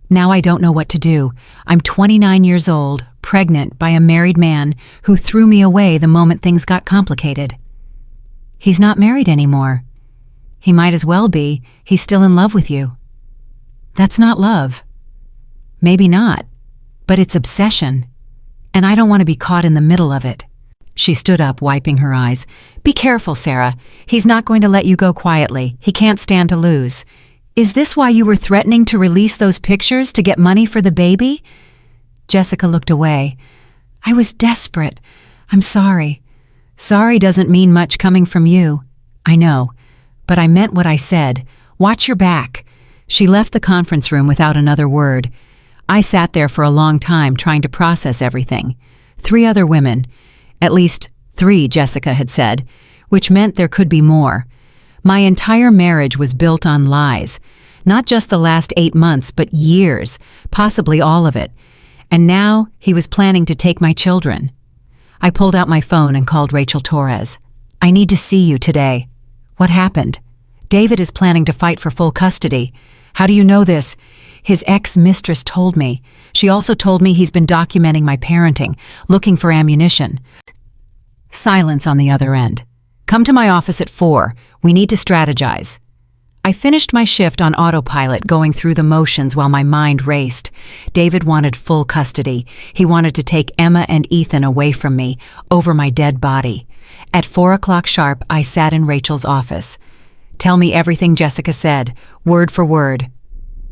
Now I don't know what to do. I'm 29 years old, pregnant by a married man who threw me away the moment things got complicated. He's not married anymore. He might as well be. He's still in love with you. That's not love. Maybe not, but it's obsession. And I don't want to be caught in the middle of it. She stood up, wiping her eyes. Be careful, Sarah. He's not going to let you go quietly. He can't stand to lose. Is this why you were threatening to release those pictures to get money for the baby? Jessica looked away. I was desperate. I'm sorry. Sorry doesn't mean much coming from you. I know, but I meant what I said. Watch your back. She left the conference room without another word. I sat there for a long time trying to process everything. 3 other women. At least 3, Jessica had said, which meant there could be more. My entire marriage was built on lies. Not just the last 8 months, but years, possibly all of it. And now he was planning to take my children. I pulled out my phone and called Rachel Torres. I need to see you today. What happened? David is planning to fight for full custody. How do you know this? His ex-mistress told me. She also told me he's been documenting my parenting, looking for ammunition. Silence on the other end. Come to my office at 4. We need to strategize. I finished my shift on autopilot, going through the motions while my mind raced. David wanted full custody. He wanted to take Emma and Ethan away from me, over my dead body. At 4 o'clock sharp, I sat in Rachel's office. Tell me everything Jessica said, word for word.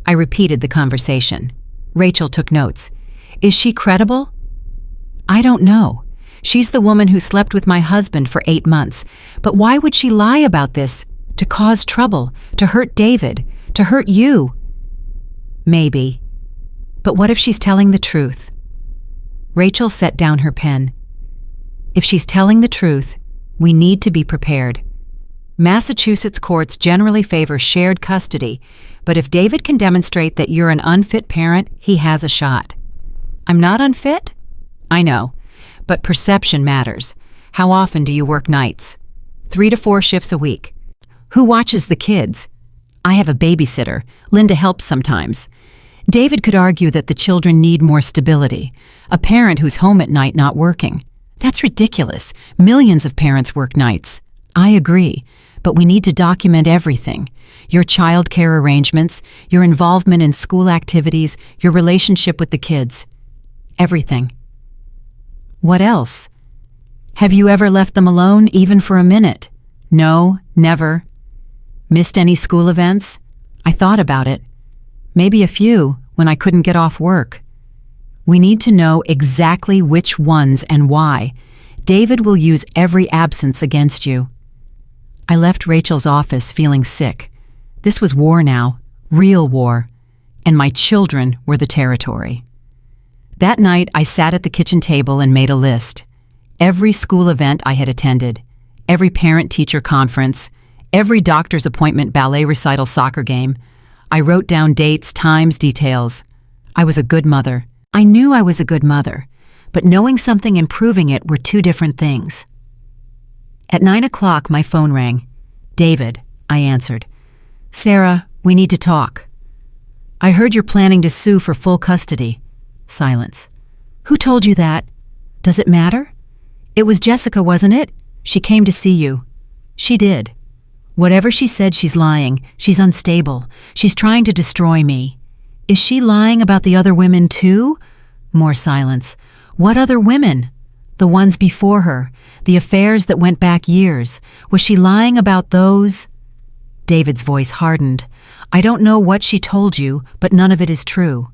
I repeated the conversation. Rachel took notes. Is she credible? I don't know. She's the woman who slept with my husband for 8 months. But why would she lie about this? To cause trouble, to hurt David, to hurt you? Maybe. But what if she's telling the truth? Rachel set down her pen. If she's telling the truth, we need to be prepared. Massachusetts courts generally favor shared custody, but if David can demonstrate that you're an unfit parent, he has a shot. I'm not unfit? I know, but perception matters. How often do you work nights? 3 to 4 shifts a week. Who watches the kids? I have a babysitter. Linda helps sometimes. David could argue that the children need more stability. A parent who's home at night not working. That's ridiculous. Millions of parents work nights. I agree, but we need to document everything. Your child care arrangements, your involvement in school activities, your relationship with the kids. Everything. What else? Have you ever left them alone, even for a minute? No, never. Missed any school events? I thought about it. Maybe a few, when I couldn't get off work. We need to know exactly which ones and why. David will use every absence against you. I left Rachel's office feeling sick. This was war now, real war, and my children were the territory. That night, I sat at the kitchen table and made a list. Every school event I had attended, every parent-teacher conference, every doctor's appointment, ballet recital, soccer game. I wrote down dates, times, details. I was a good mother. I knew I was a good mother, but knowing something and proving it were two different things. At 9 o'clock, my phone rang. "David," I answered. "Sarah, we need to talk." "I heard you're planning to sue for full custody." Silence. "Who told you that? Does it matter?" "It was Jessica, wasn't it? She came to see you." "She did. Whatever she said, she's lying. She's unstable. She's trying to destroy me." "Is she lying about the other women too?" More silence. "What other women?" "The ones before her, the affairs that went back years. Was she lying about those?" David's voice hardened. "I don't know what she told you, but none of it is true."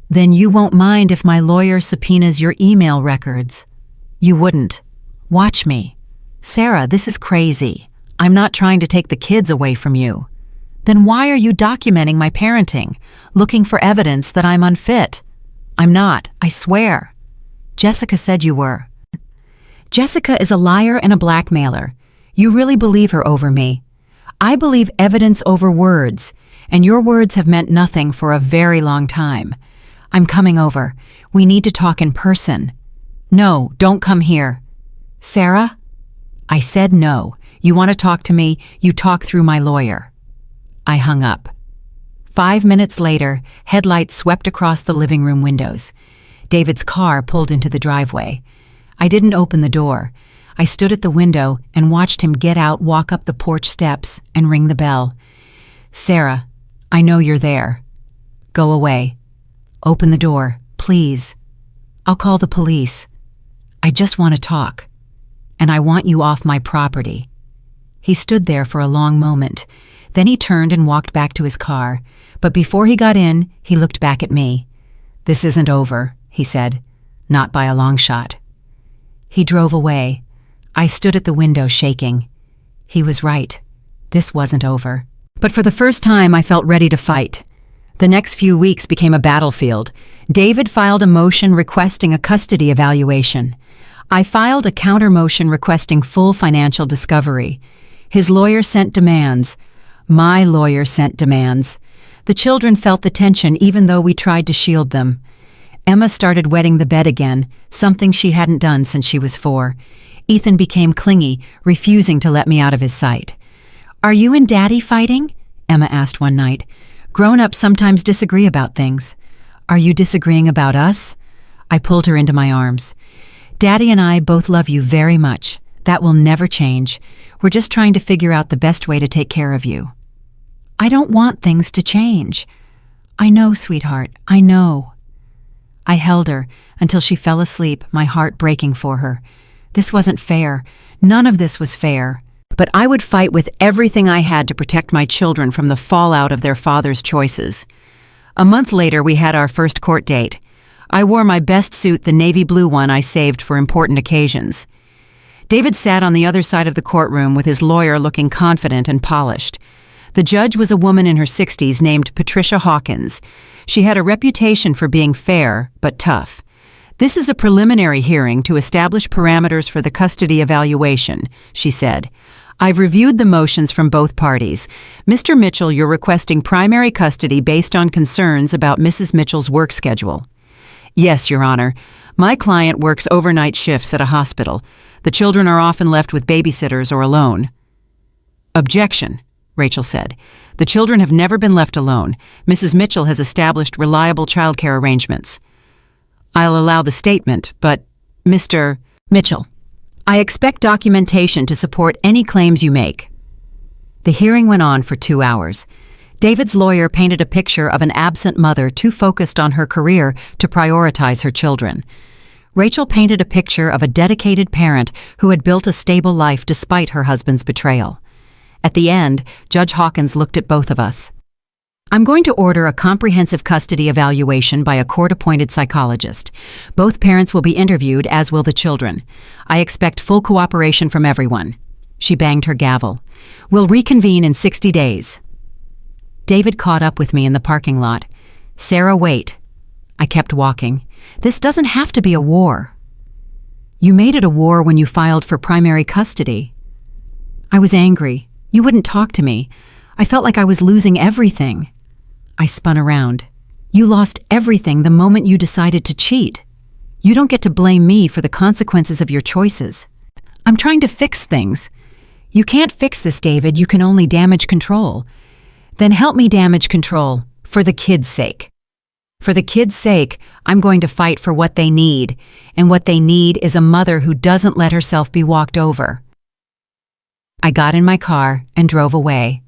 "Then you won't mind if my lawyer subpoenas your email records?" "You wouldn't. Watch me." "Sarah, this is crazy. I'm not trying to take the kids away from you." "Then why are you documenting my parenting, looking for evidence that I'm unfit?" "I'm not, I swear." "Jessica said you were." "Jessica is a liar and a blackmailer. You really believe her over me." "I believe evidence over words, and your words have meant nothing for a very long time. I'm coming over. We need to talk in person." "No, don't come here." "Sarah?" I said no. You want to talk to me, you talk through my lawyer. I hung up. 5 minutes later, headlights swept across the living room windows. David's car pulled into the driveway. I didn't open the door. I stood at the window and watched him get out, walk up the porch steps, and ring the bell. "Sarah, I know you're there. Go away. Open the door, please. I'll call the police. I just want to talk. And I want you off my property." He stood there for a long moment. Then he turned and walked back to his car. But before he got in, he looked back at me. "This isn't over," he said. "Not by a long shot." He drove away. I stood at the window shaking. He was right. This wasn't over. But for the first time, I felt ready to fight. The next few weeks became a battlefield. David filed a motion requesting a custody evaluation. I filed a counter motion requesting full financial discovery. His lawyer sent demands. My lawyer sent demands. The children felt the tension even though we tried to shield them. Emma started wetting the bed again, something she hadn't done since she was 4. Ethan became clingy, refusing to let me out of his sight. "Are you and Daddy fighting?" Emma asked one night. "Grown-ups sometimes disagree about things." "Are you disagreeing about us?" I pulled her into my arms. "Daddy and I both love you very much. That will never change. We're just trying to figure out the best way to take care of you." "I don't want things to change." "I know, sweetheart, I know." I held her until she fell asleep, my heart breaking for her. This wasn't fair. None of this was fair. But I would fight with everything I had to protect my children from the fallout of their father's choices. A month later, we had our first court date. I wore my best suit, the navy blue one I saved for important occasions. David sat on the other side of the courtroom with his lawyer looking confident and polished. The judge was a woman in her 60s named Patricia Hawkins. She had a reputation for being fair, but tough. "This is a preliminary hearing to establish parameters for the custody evaluation," she said. "I've reviewed the motions from both parties. Mr. Mitchell, you're requesting primary custody based on concerns about Mrs. Mitchell's work schedule." "Yes, Your Honor. My client works overnight shifts at a hospital. The children are often left with babysitters or alone." "Objection," Rachel said. "The children have never been left alone. Mrs. Mitchell has established reliable childcare arrangements." "I'll allow the statement, but Mr. Mitchell, I expect documentation to support any claims you make." The hearing went on for 2 hours. David's lawyer painted a picture of an absent mother too focused on her career to prioritize her children. Rachel painted a picture of a dedicated parent who had built a stable life despite her husband's betrayal. At the end, Judge Hawkins looked at both of us. "I'm going to order a comprehensive custody evaluation by a court-appointed psychologist. Both parents will be interviewed, as will the children. I expect full cooperation from everyone." She banged her gavel. "We'll reconvene in 60 days. David caught up with me in the parking lot. "Sarah, wait." I kept walking. "This doesn't have to be a war." You made it a war when you filed for primary custody. I was angry. You wouldn't talk to me. I felt like I was losing everything. I spun around. You lost everything the moment you decided to cheat. You don't get to blame me for the consequences of your choices. I'm trying to fix things. You can't fix this, David. You can only damage control. Then help me damage control, for the kids' sake. For the kids' sake, I'm going to fight for what they need, and what they need is a mother who doesn't let herself be walked over. I got in my car and drove away.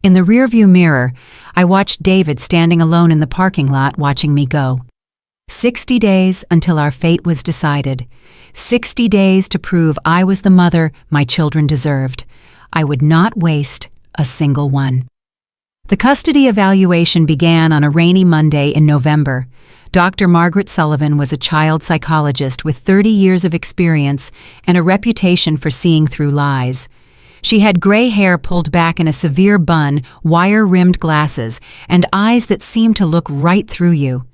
In the rearview mirror, I watched David standing alone in the parking lot watching me go. 60 days until our fate was decided. 60 days to prove I was the mother my children deserved. I would not waste a single one. The custody evaluation began on a rainy Monday in November. Dr. Margaret Sullivan was a child psychologist with 30 years of experience and a reputation for seeing through lies. She had gray hair pulled back in a severe bun, wire-rimmed glasses, and eyes that seemed to look right through you.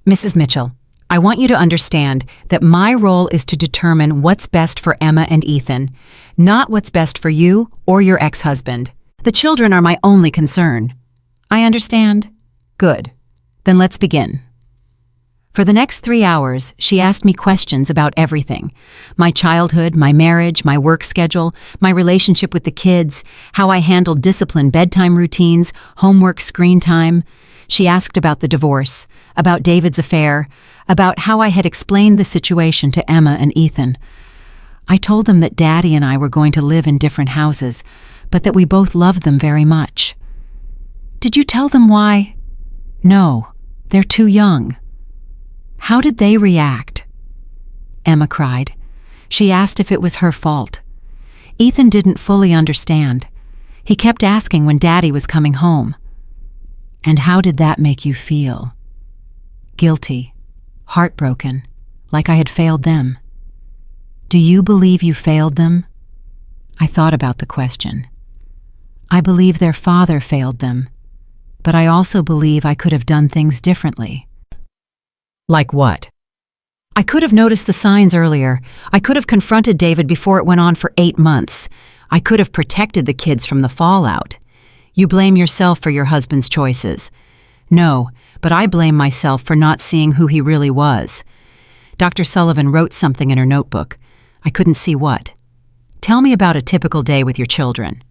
Mrs. Mitchell, I want you to understand that my role is to determine what's best for Emma and Ethan, not what's best for you or your ex-husband. The children are my only concern. I understand? Good. Then let's begin. For the next 3 hours, she asked me questions about everything. My childhood, my marriage, my work schedule, my relationship with the kids, how I handled discipline bedtime routines, homework screen time. She asked about the divorce, about David's affair, about how I had explained the situation to Emma and Ethan. I told them that Daddy and I were going to live in different houses, but that we both loved them very much. Did you tell them why? No, they're too young. How did they react? Emma cried. She asked if it was her fault. Ethan didn't fully understand. He kept asking when Daddy was coming home. And how did that make you feel? Guilty, heartbroken, like I had failed them. Do you believe you failed them? I thought about the question. I believe their father failed them, but I also believe I could have done things differently. Like what? I could have noticed the signs earlier. I could have confronted David before it went on for 8 months. I could have protected the kids from the fallout. You blame yourself for your husband's choices. No, but I blame myself for not seeing who he really was. Dr. Sullivan wrote something in her notebook. I couldn't see what. Tell me about a typical day with your children.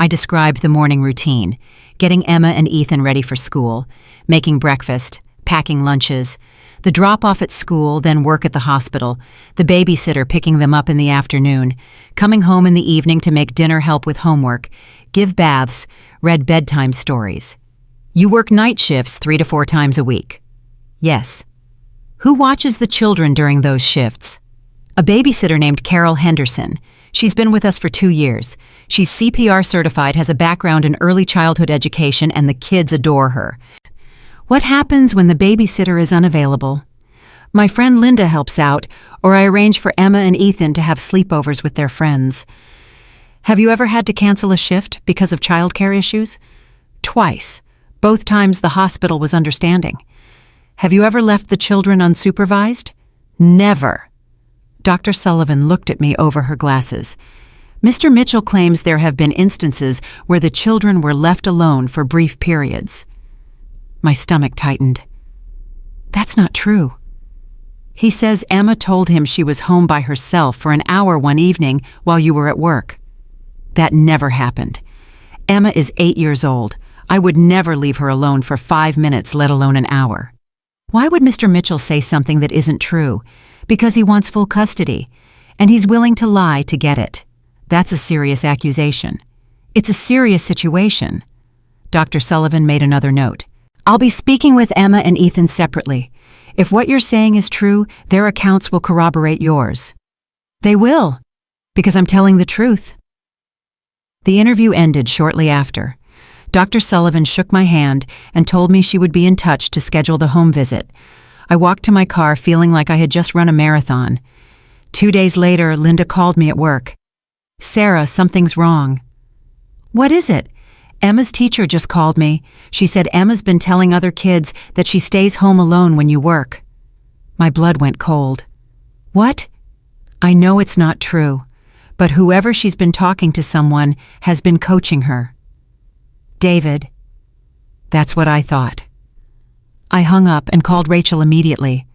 I described the morning routine, getting Emma and Ethan ready for school, making breakfast, packing lunches, the drop-off at school, then work at the hospital, the babysitter picking them up in the afternoon, coming home in the evening to make dinner, help with homework, give baths, read bedtime stories. You work night shifts 3 to 4 times a week. Yes. Who watches the children during those shifts? A babysitter named Carol Henderson. She's been with us for 2 years. She's CPR certified, has a background in early childhood education, and the kids adore her. What happens when the babysitter is unavailable? My friend Linda helps out, or I arrange for Emma and Ethan to have sleepovers with their friends. Have you ever had to cancel a shift because of childcare issues? Twice. Both times the hospital was understanding. Have you ever left the children unsupervised? Never. Dr. Sullivan looked at me over her glasses. Mr. Mitchell claims there have been instances where the children were left alone for brief periods. My stomach tightened. That's not true. He says Emma told him she was home by herself for an hour one evening while you were at work. That never happened. Emma is 8 years old. I would never leave her alone for 5 minutes, let alone an hour. Why would Mr. Mitchell say something that isn't true? Because he wants full custody, and he's willing to lie to get it. That's a serious accusation. It's a serious situation. Dr. Sullivan made another note. I'll be speaking with Emma and Ethan separately. If what you're saying is true, their accounts will corroborate yours. They will, because I'm telling the truth. The interview ended shortly after. Dr. Sullivan shook my hand and told me she would be in touch to schedule the home visit. I walked to my car feeling like I had just run a marathon. 2 days later, Linda called me at work. Sarah, something's wrong. What is it? Emma's teacher just called me. She said Emma's been telling other kids that she stays home alone when you work. My blood went cold. What? I know it's not true, but whoever she's been talking to someone has been coaching her. David. That's what I thought. I hung up and called Rachel immediately.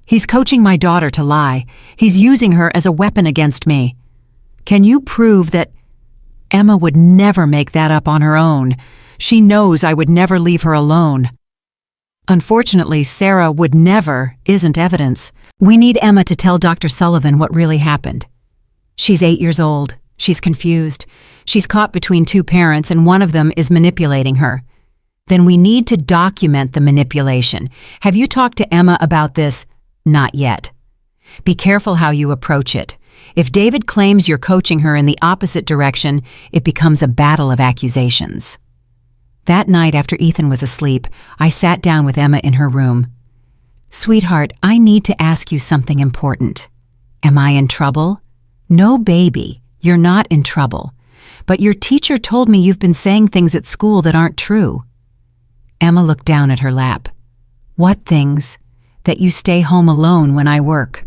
He's coaching my daughter to lie. He's using her as a weapon against me. Can you prove that Emma would never make that up on her own? She knows I would never leave her alone. Unfortunately, Sarah would never isn't evidence. We need Emma to tell Dr. Sullivan what really happened. She's 8 years old. She's confused. She's caught between two parents and one of them is manipulating her. Then we need to document the manipulation. Have you talked to Emma about this? Not yet. Be careful how you approach it. If David claims you're coaching her in the opposite direction, it becomes a battle of accusations. That night after Ethan was asleep, I sat down with Emma in her room. Sweetheart, I need to ask you something important. Am I in trouble? No, baby, you're not in trouble. But your teacher told me you've been saying things at school that aren't true. Emma looked down at her lap. What things? That you stay home alone when I work.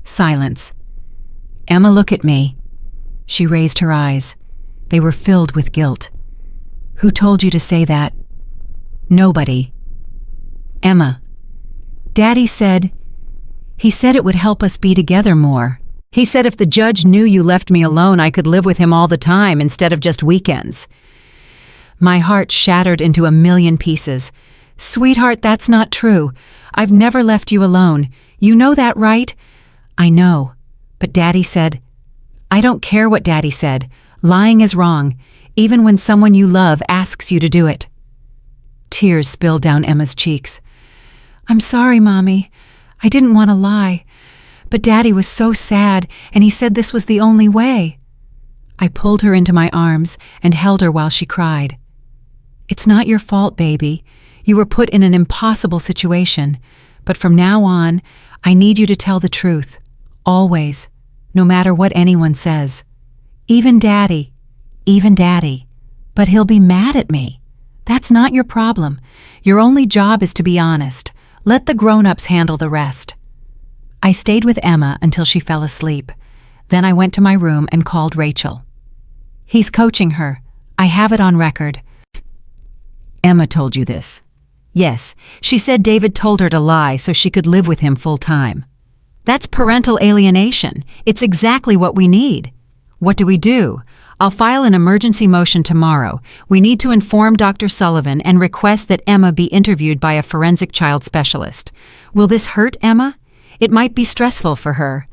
Silence. Emma, look at me. She raised her eyes. They were filled with guilt. Who told you to say that? Nobody. Emma. Daddy said, he said it would help us be together more. He said if the judge knew you left me alone, I could live with him all the time instead of just weekends. My heart shattered into a million pieces. Sweetheart, that's not true. I've never left you alone. You know that, right? I know. But Daddy said, I don't care what Daddy said. Lying is wrong, even when someone you love asks you to do it. Tears spilled down Emma's cheeks. I'm sorry, Mommy. I didn't want to lie. But Daddy was so sad, and he said this was the only way. I pulled her into my arms and held her while she cried. It's not your fault, baby. You were put in an impossible situation. But from now on, I need you to tell the truth. Always. No matter what anyone says. Even Daddy. But he'll be mad at me. That's not your problem. Your only job is to be honest. Let the grown-ups handle the rest. I stayed with Emma until she fell asleep. Then I went to my room and called Rachel. He's coaching her. I have it on record. Emma told you this. Yes, she said David told her to lie so she could live with him full time. That's parental alienation. It's exactly what we need. What do? I'll file an emergency motion tomorrow. We need to inform Dr. Sullivan and request that Emma be interviewed by a forensic child specialist. Will this hurt Emma? It might be stressful for her.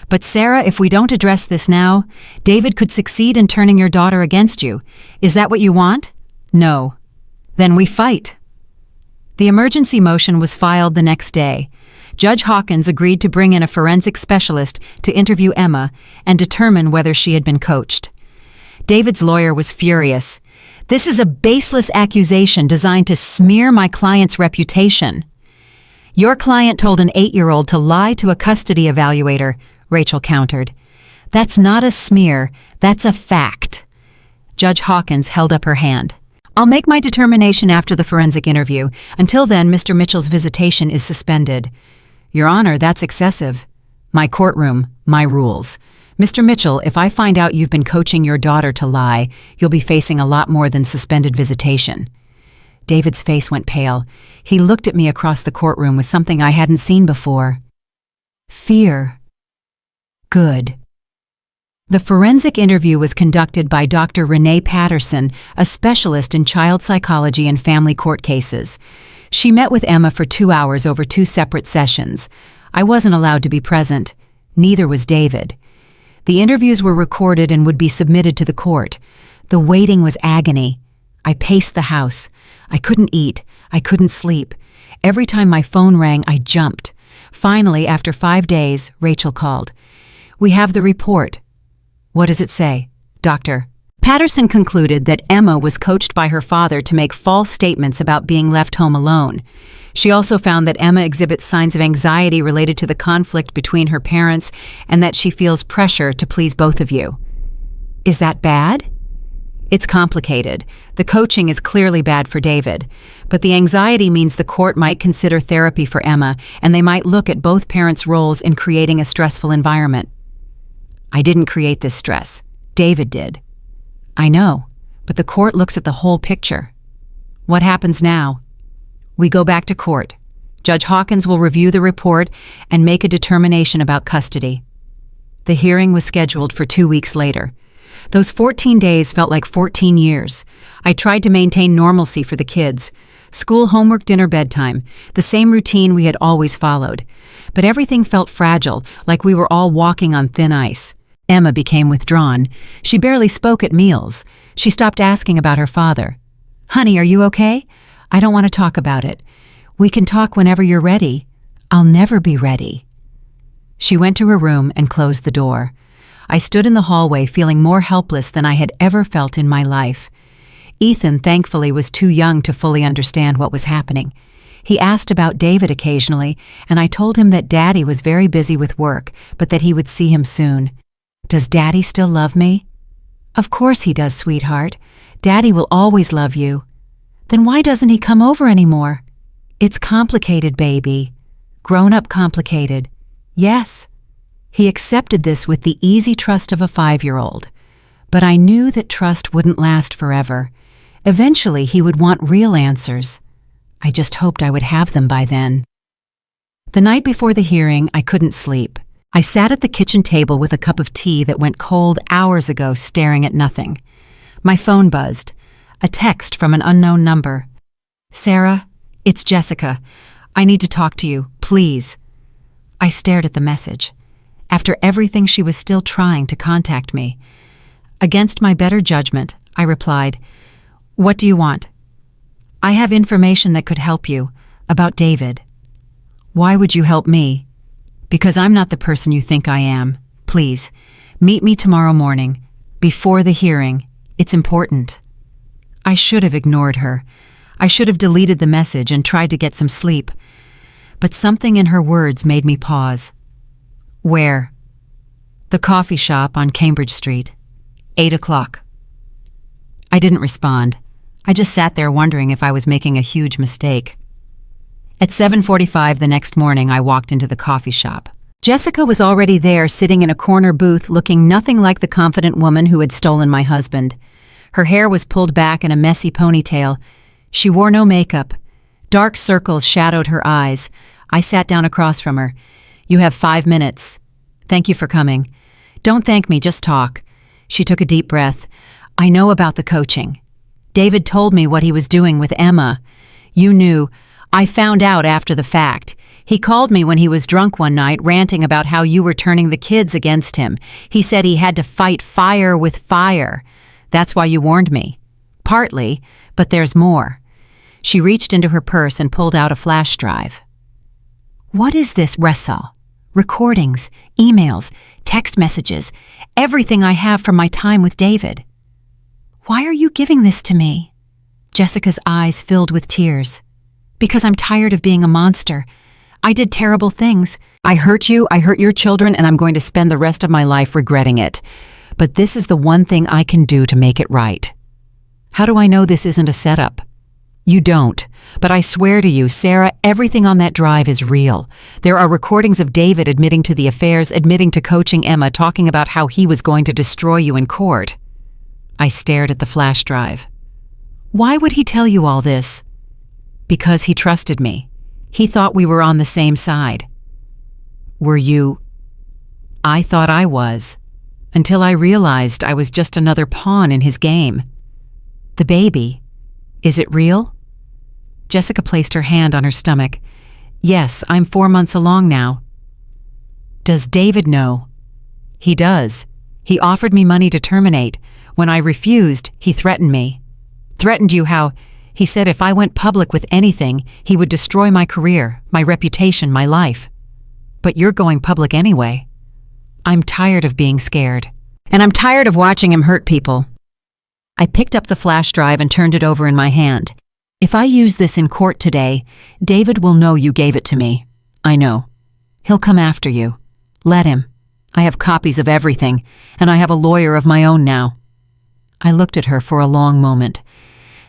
But Sarah, if we don't address this now, David could succeed in turning your daughter against you. Is that what you want? No. Then we fight. The emergency motion was filed the next day. Judge Hawkins agreed to bring in a forensic specialist to interview Emma and determine whether she had been coached. David's lawyer was furious. This is a baseless accusation designed to smear my client's reputation. Your client told an 8-year-old to lie to a custody evaluator, Rachel countered. That's not a smear, that's a fact. Judge Hawkins held up her hand. I'll make my determination after the forensic interview. Until then, Mr. Mitchell's visitation is suspended. Your Honor, that's excessive. My courtroom, my rules. Mr. Mitchell, if I find out you've been coaching your daughter to lie, you'll be facing a lot more than suspended visitation. David's face went pale. He looked at me across the courtroom with something I hadn't seen before. Fear. Good. The forensic interview was conducted by Dr. Renee Patterson, a specialist in child psychology and family court cases. She met with Emma for 2 hours over 2 separate sessions. I wasn't allowed to be present. Neither was David. The interviews were recorded and would be submitted to the court. The waiting was agony. I paced the house. I couldn't eat. I couldn't sleep. Every time my phone rang, I jumped. Finally, after 5 days, Rachel called. We have the report. What does it say, Doctor? Patterson concluded that Emma was coached by her father to make false statements about being left home alone. She also found that Emma exhibits signs of anxiety related to the conflict between her parents and that she feels pressure to please both of you. Is that bad? It's complicated. The coaching is clearly bad for David, but the anxiety means the court might consider therapy for Emma, and they might look at both parents' roles in creating a stressful environment. I didn't create this stress. David did. I know, but the court looks at the whole picture. What happens now? We go back to court. Judge Hawkins will review the report and make a determination about custody. The hearing was scheduled for 2 weeks later. Those 14 days felt like 14 years. I tried to maintain normalcy for the kids. School, homework, dinner, bedtime. The same routine we had always followed. But everything felt fragile, like we were all walking on thin ice. Emma became withdrawn. She barely spoke at meals. She stopped asking about her father. "Honey, are you okay? I don't want to talk about it. We can talk whenever you're ready." "I'll never be ready." She went to her room and closed the door. I stood in the hallway feeling more helpless than I had ever felt in my life. Ethan, thankfully, was too young to fully understand what was happening. He asked about David occasionally, and I told him that Daddy was very busy with work, but that he would see him soon. "Does Daddy still love me?" "Of course he does, sweetheart. Daddy will always love you." "Then why doesn't he come over anymore?" "It's complicated, baby. Grown-up complicated." "Yes." He accepted this with the easy trust of a 5-year-old. But I knew that trust wouldn't last forever. Eventually, he would want real answers. I just hoped I would have them by then. The night before the hearing, I couldn't sleep. I sat at the kitchen table with a cup of tea that went cold hours ago, staring at nothing. My phone buzzed. A text from an unknown number. "Sarah, it's Jessica. I need to talk to you, please." I stared at the message. After everything, she was still trying to contact me. Against my better judgment, I replied, "What do you want?" "I have information that could help you, about David." "Why would you help me?" "Because I'm not the person you think I am. Please, meet me tomorrow morning, before the hearing. It's important." I should have ignored her. I should have deleted the message and tried to get some sleep. But something in her words made me pause. "Where?" "The coffee shop on Cambridge Street. 8 o'clock. I didn't respond. I just sat there wondering if I was making a huge mistake. At 7:45 the next morning, I walked into the coffee shop. Jessica was already there, sitting in a corner booth, looking nothing like the confident woman who had stolen my husband. Her hair was pulled back in a messy ponytail. She wore no makeup. Dark circles shadowed her eyes. I sat down across from her. "You have 5 minutes. Thank you for coming." "Don't thank me, just talk." She took a deep breath. "I know about the coaching. David told me what he was doing with Emma. You knew. I found out after the fact. He called me when he was drunk one night, ranting about how you were turning the kids against him. He said he had to fight fire with fire. That's why you warned me. Partly, but there's more." She reached into her purse and pulled out a flash drive. "What is this, Ressal? Recordings, emails, text messages, everything I have from my time with David. Why are you giving this to me?" Jessica's eyes filled with tears. "Because I'm tired of being a monster. I did terrible things. I hurt you, I hurt your children, and I'm going to spend the rest of my life regretting it. But this is the one thing I can do to make it right." "How do I know this isn't a setup?" "You don't. But I swear to you, Sarah, everything on that drive is real. There are recordings of David admitting to the affairs, admitting to coaching Emma, talking about how he was going to destroy you in court." I stared at the flash drive. "Why would he tell you all this?" "Because he trusted me. He thought we were on the same side." "Were you?" "I thought I was, until I realized I was just another pawn in his game." "The baby, is it real?" Jessica placed her hand on her stomach. "Yes, I'm 4 months along now." "Does David know?" "He does. He offered me money to terminate. When I refused, he threatened me." "Threatened you how?" "He said if I went public with anything, he would destroy my career, my reputation, my life." "But you're going public anyway." "I'm tired of being scared. And I'm tired of watching him hurt people." I picked up the flash drive and turned it over in my hand. "If I use this in court today, David will know you gave it to me. I know. He'll come after you. Let him. I have copies of everything, and I have a lawyer of my own now." I looked at her for a long moment.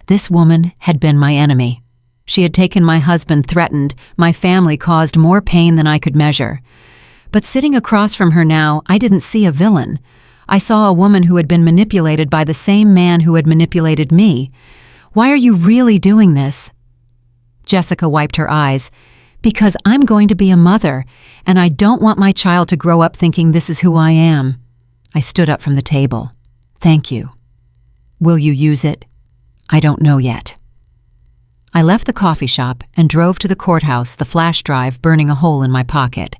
This woman had been my enemy. She had taken my husband, threatened, my family, caused more pain than I could measure. But sitting across from her now, I didn't see a villain. I saw a woman who had been manipulated by the same man who had manipulated me. Why are you really doing this? Jessica wiped her eyes. Because I'm going to be a mother, and I don't want my child to grow up thinking this is who I am. I stood up from the table. Thank you. Will you use it? I don't know yet. I left the coffee shop and drove to the courthouse, the flash drive burning a hole in my pocket.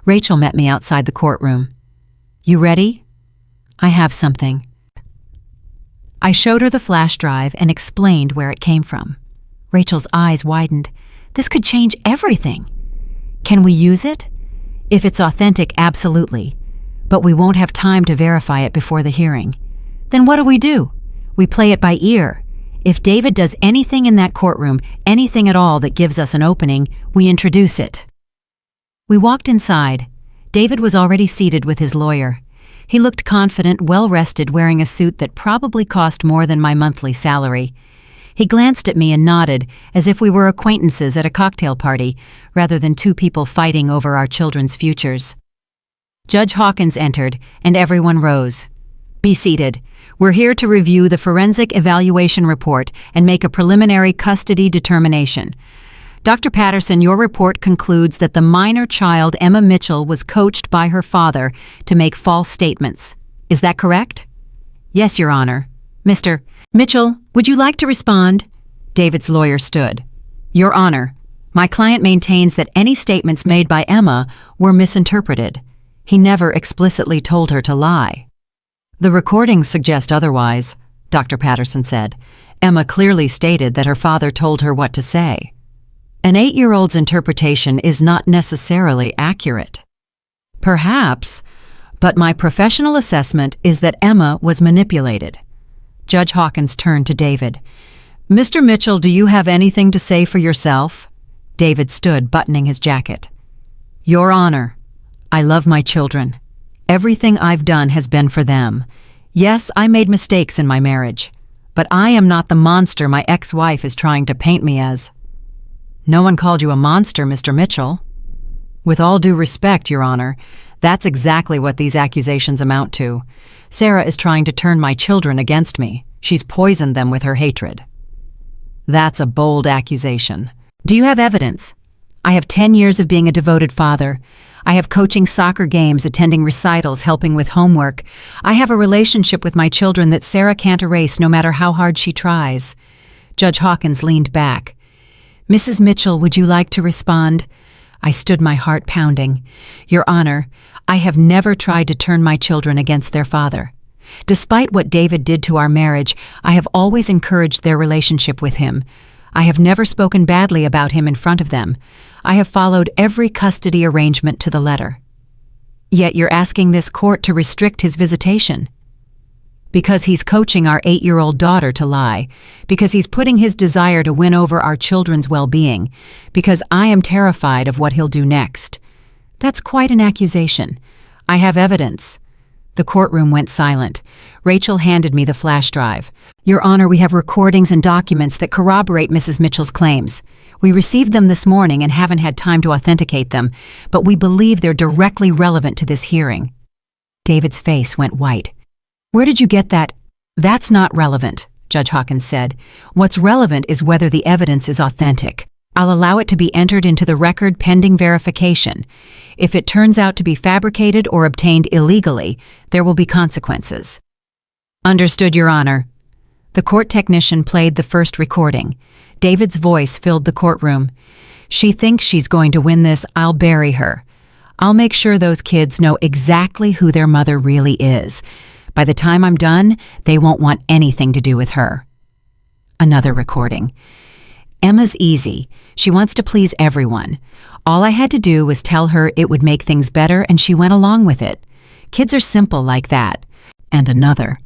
Rachel met me outside the courtroom. You ready? I have something. I showed her the flash drive and explained where it came from. Rachel's eyes widened. This could change everything. Can we use it? If it's authentic, absolutely. But we won't have time to verify it before the hearing. Then what do? We play it by ear. If David does anything in that courtroom, anything at all that gives us an opening, we introduce it. We walked inside. David was already seated with his lawyer. He looked confident, well-rested, wearing a suit that probably cost more than my monthly salary. He glanced at me and nodded, as if we were acquaintances at a cocktail party, rather than two people fighting over our children's futures. Judge Hawkins entered, and everyone rose. Be seated. We're here to review the forensic evaluation report and make a preliminary custody determination. Dr. Patterson, your report concludes that the minor child, Emma Mitchell, was coached by her father to make false statements. Is that correct? Yes, Your Honor. Mr. Mitchell, would you like to respond? David's lawyer stood. Your Honor, my client maintains that any statements made by Emma were misinterpreted. He never explicitly told her to lie. The recordings suggest otherwise, Dr. Patterson said. Emma clearly stated that her father told her what to say. An 8-year-old's interpretation is not necessarily accurate. Perhaps, but my professional assessment is that Emma was manipulated. Judge Hawkins turned to David. Mr. Mitchell, do you have anything to say for yourself? David stood, buttoning his jacket. Your Honor, I love my children. Everything I've done has been for them. Yes, I made mistakes in my marriage, but I am not the monster my ex-wife is trying to paint me as. No one called you a monster, Mr. Mitchell. With all due respect, Your Honor, that's exactly what these accusations amount to. Sarah is trying to turn my children against me. She's poisoned them with her hatred. That's a bold accusation. Do you have evidence? I have 10 years of being a devoted father. I have coaching soccer games, attending recitals, helping with homework. I have a relationship with my children that Sarah can't erase no matter how hard she tries. Judge Hawkins leaned back. Mrs. Mitchell, would you like to respond? I stood, my heart pounding. Your Honor, I have never tried to turn my children against their father. Despite what David did to our marriage, I have always encouraged their relationship with him. I have never spoken badly about him in front of them. I have followed every custody arrangement to the letter. Yet you're asking this court to restrict his visitation. Because he's coaching our 8-year-old daughter to lie. Because he's putting his desire to win over our children's well-being. Because I am terrified of what he'll do next. That's quite an accusation. I have evidence. The courtroom went silent. Rachel handed me the flash drive. Your Honor, we have recordings and documents that corroborate Mrs. Mitchell's claims. We received them this morning and haven't had time to authenticate them, but we believe they're directly relevant to this hearing. David's face went white. Where did you get that? That's not relevant, Judge Hawkins said. What's relevant is whether the evidence is authentic. I'll allow it to be entered into the record pending verification. If it turns out to be fabricated or obtained illegally, there will be consequences. Understood, Your Honor. The court technician played the first recording. David's voice filled the courtroom. She thinks she's going to win this. I'll bury her. I'll make sure those kids know exactly who their mother really is. By the time I'm done, they won't want anything to do with her. Another recording. Emma's easy. She wants to please everyone. All I had to do was tell her it would make things better, and she went along with it. Kids are simple like that. And another.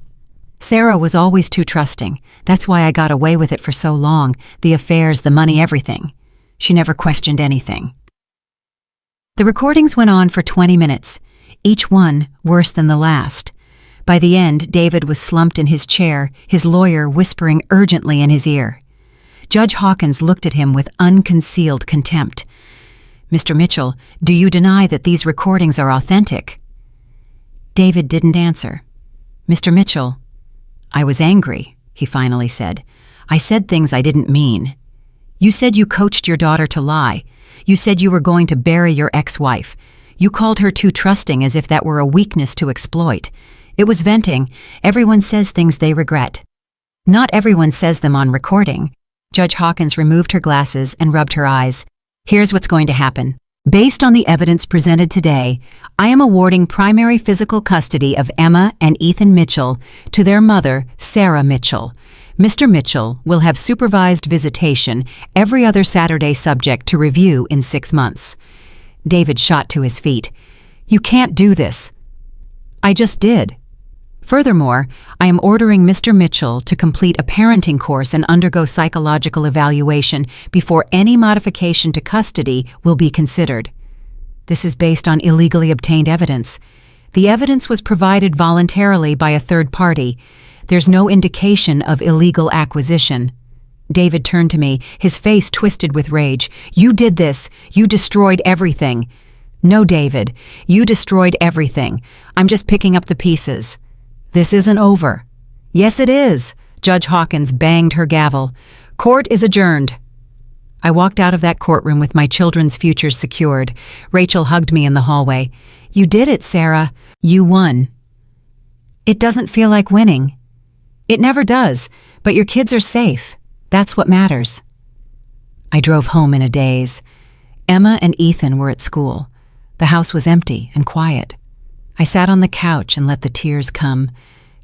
Sarah was always too trusting. That's why I got away with it for so long. The affairs, the money, everything. She never questioned anything. The recordings went on for 20 minutes, each one worse than the last. By the end, David was slumped in his chair, his lawyer whispering urgently in his ear. Judge Hawkins looked at him with unconcealed contempt. Mr. Mitchell, do you deny that these recordings are authentic? David didn't answer. Mr. Mitchell, I was angry, he finally said. I said things I didn't mean. You said you coached your daughter to lie. You said you were going to bury your ex-wife. You called her too trusting as if that were a weakness to exploit. It was venting. Everyone says things they regret. Not everyone says them on recording. Judge Hawkins removed her glasses and rubbed her eyes. Here's what's going to happen. Based on the evidence presented today, I am awarding primary physical custody of Emma and Ethan Mitchell to their mother, Sarah Mitchell. Mr. Mitchell will have supervised visitation every other Saturday subject to review in 6 months. David shot to his feet. You can't do this. I just did. Furthermore, I am ordering Mr. Mitchell to complete a parenting course and undergo psychological evaluation before any modification to custody will be considered. This is based on illegally obtained evidence. The evidence was provided voluntarily by a third party. There's no indication of illegal acquisition. David turned to me, his face twisted with rage. You did this. You destroyed everything. No, David, you destroyed everything. I'm just picking up the pieces. This isn't over. Yes, it is. Judge Hawkins banged her gavel. Court is adjourned. I walked out of that courtroom with my children's futures secured. Rachel hugged me in the hallway. You did it, Sarah. You won. It doesn't feel like winning. It never does, but your kids are safe. That's what matters. I drove home in a daze. Emma and Ethan were at school. The house was empty and quiet. I sat on the couch and let the tears come.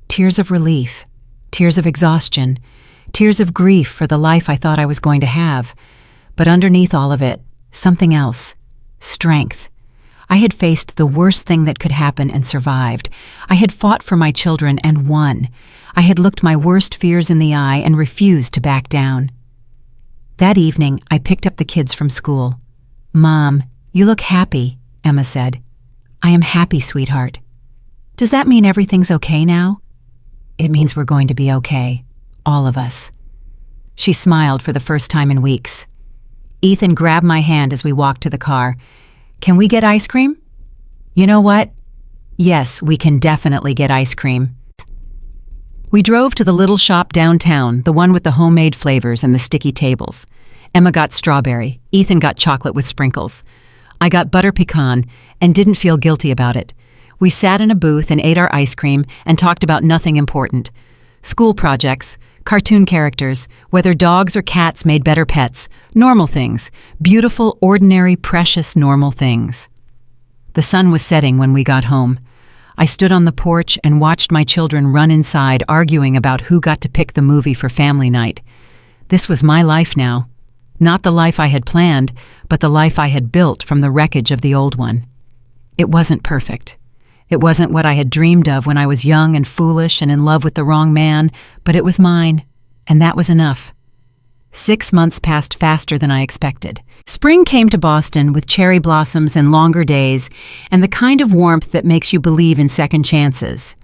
Tears of relief, tears of exhaustion, tears of grief for the life I thought I was going to have. But underneath all of it, something else. Strength. I had faced the worst thing that could happen and survived. I had fought for my children and won. I had looked my worst fears in the eye and refused to back down. That evening, I picked up the kids from school. Mom, you look happy, Emma said. I am happy, sweetheart. Does that mean everything's okay now? It means we're going to be okay. All of us. She smiled for the first time in weeks. Ethan grabbed my hand as we walked to the car. Can we get ice cream? You know what? Yes, we can definitely get ice cream. We drove to the little shop downtown, the one with the homemade flavors and the sticky tables. Emma got strawberry. Ethan got chocolate with sprinkles. I got butter pecan and didn't feel guilty about it. We sat in a booth and ate our ice cream and talked about nothing important. School projects, cartoon characters, whether dogs or cats made better pets, normal things, beautiful, ordinary, precious, normal things. The sun was setting when we got home. I stood on the porch and watched my children run inside arguing about who got to pick the movie for family night. This was my life now. Not the life I had planned, but the life I had built from the wreckage of the old one. It wasn't perfect. It wasn't what I had dreamed of when I was young and foolish and in love with the wrong man, but it was mine, and that was enough. 6 months passed faster than I expected. Spring came to Boston with cherry blossoms and longer days, and the kind of warmth that makes you believe in second chances.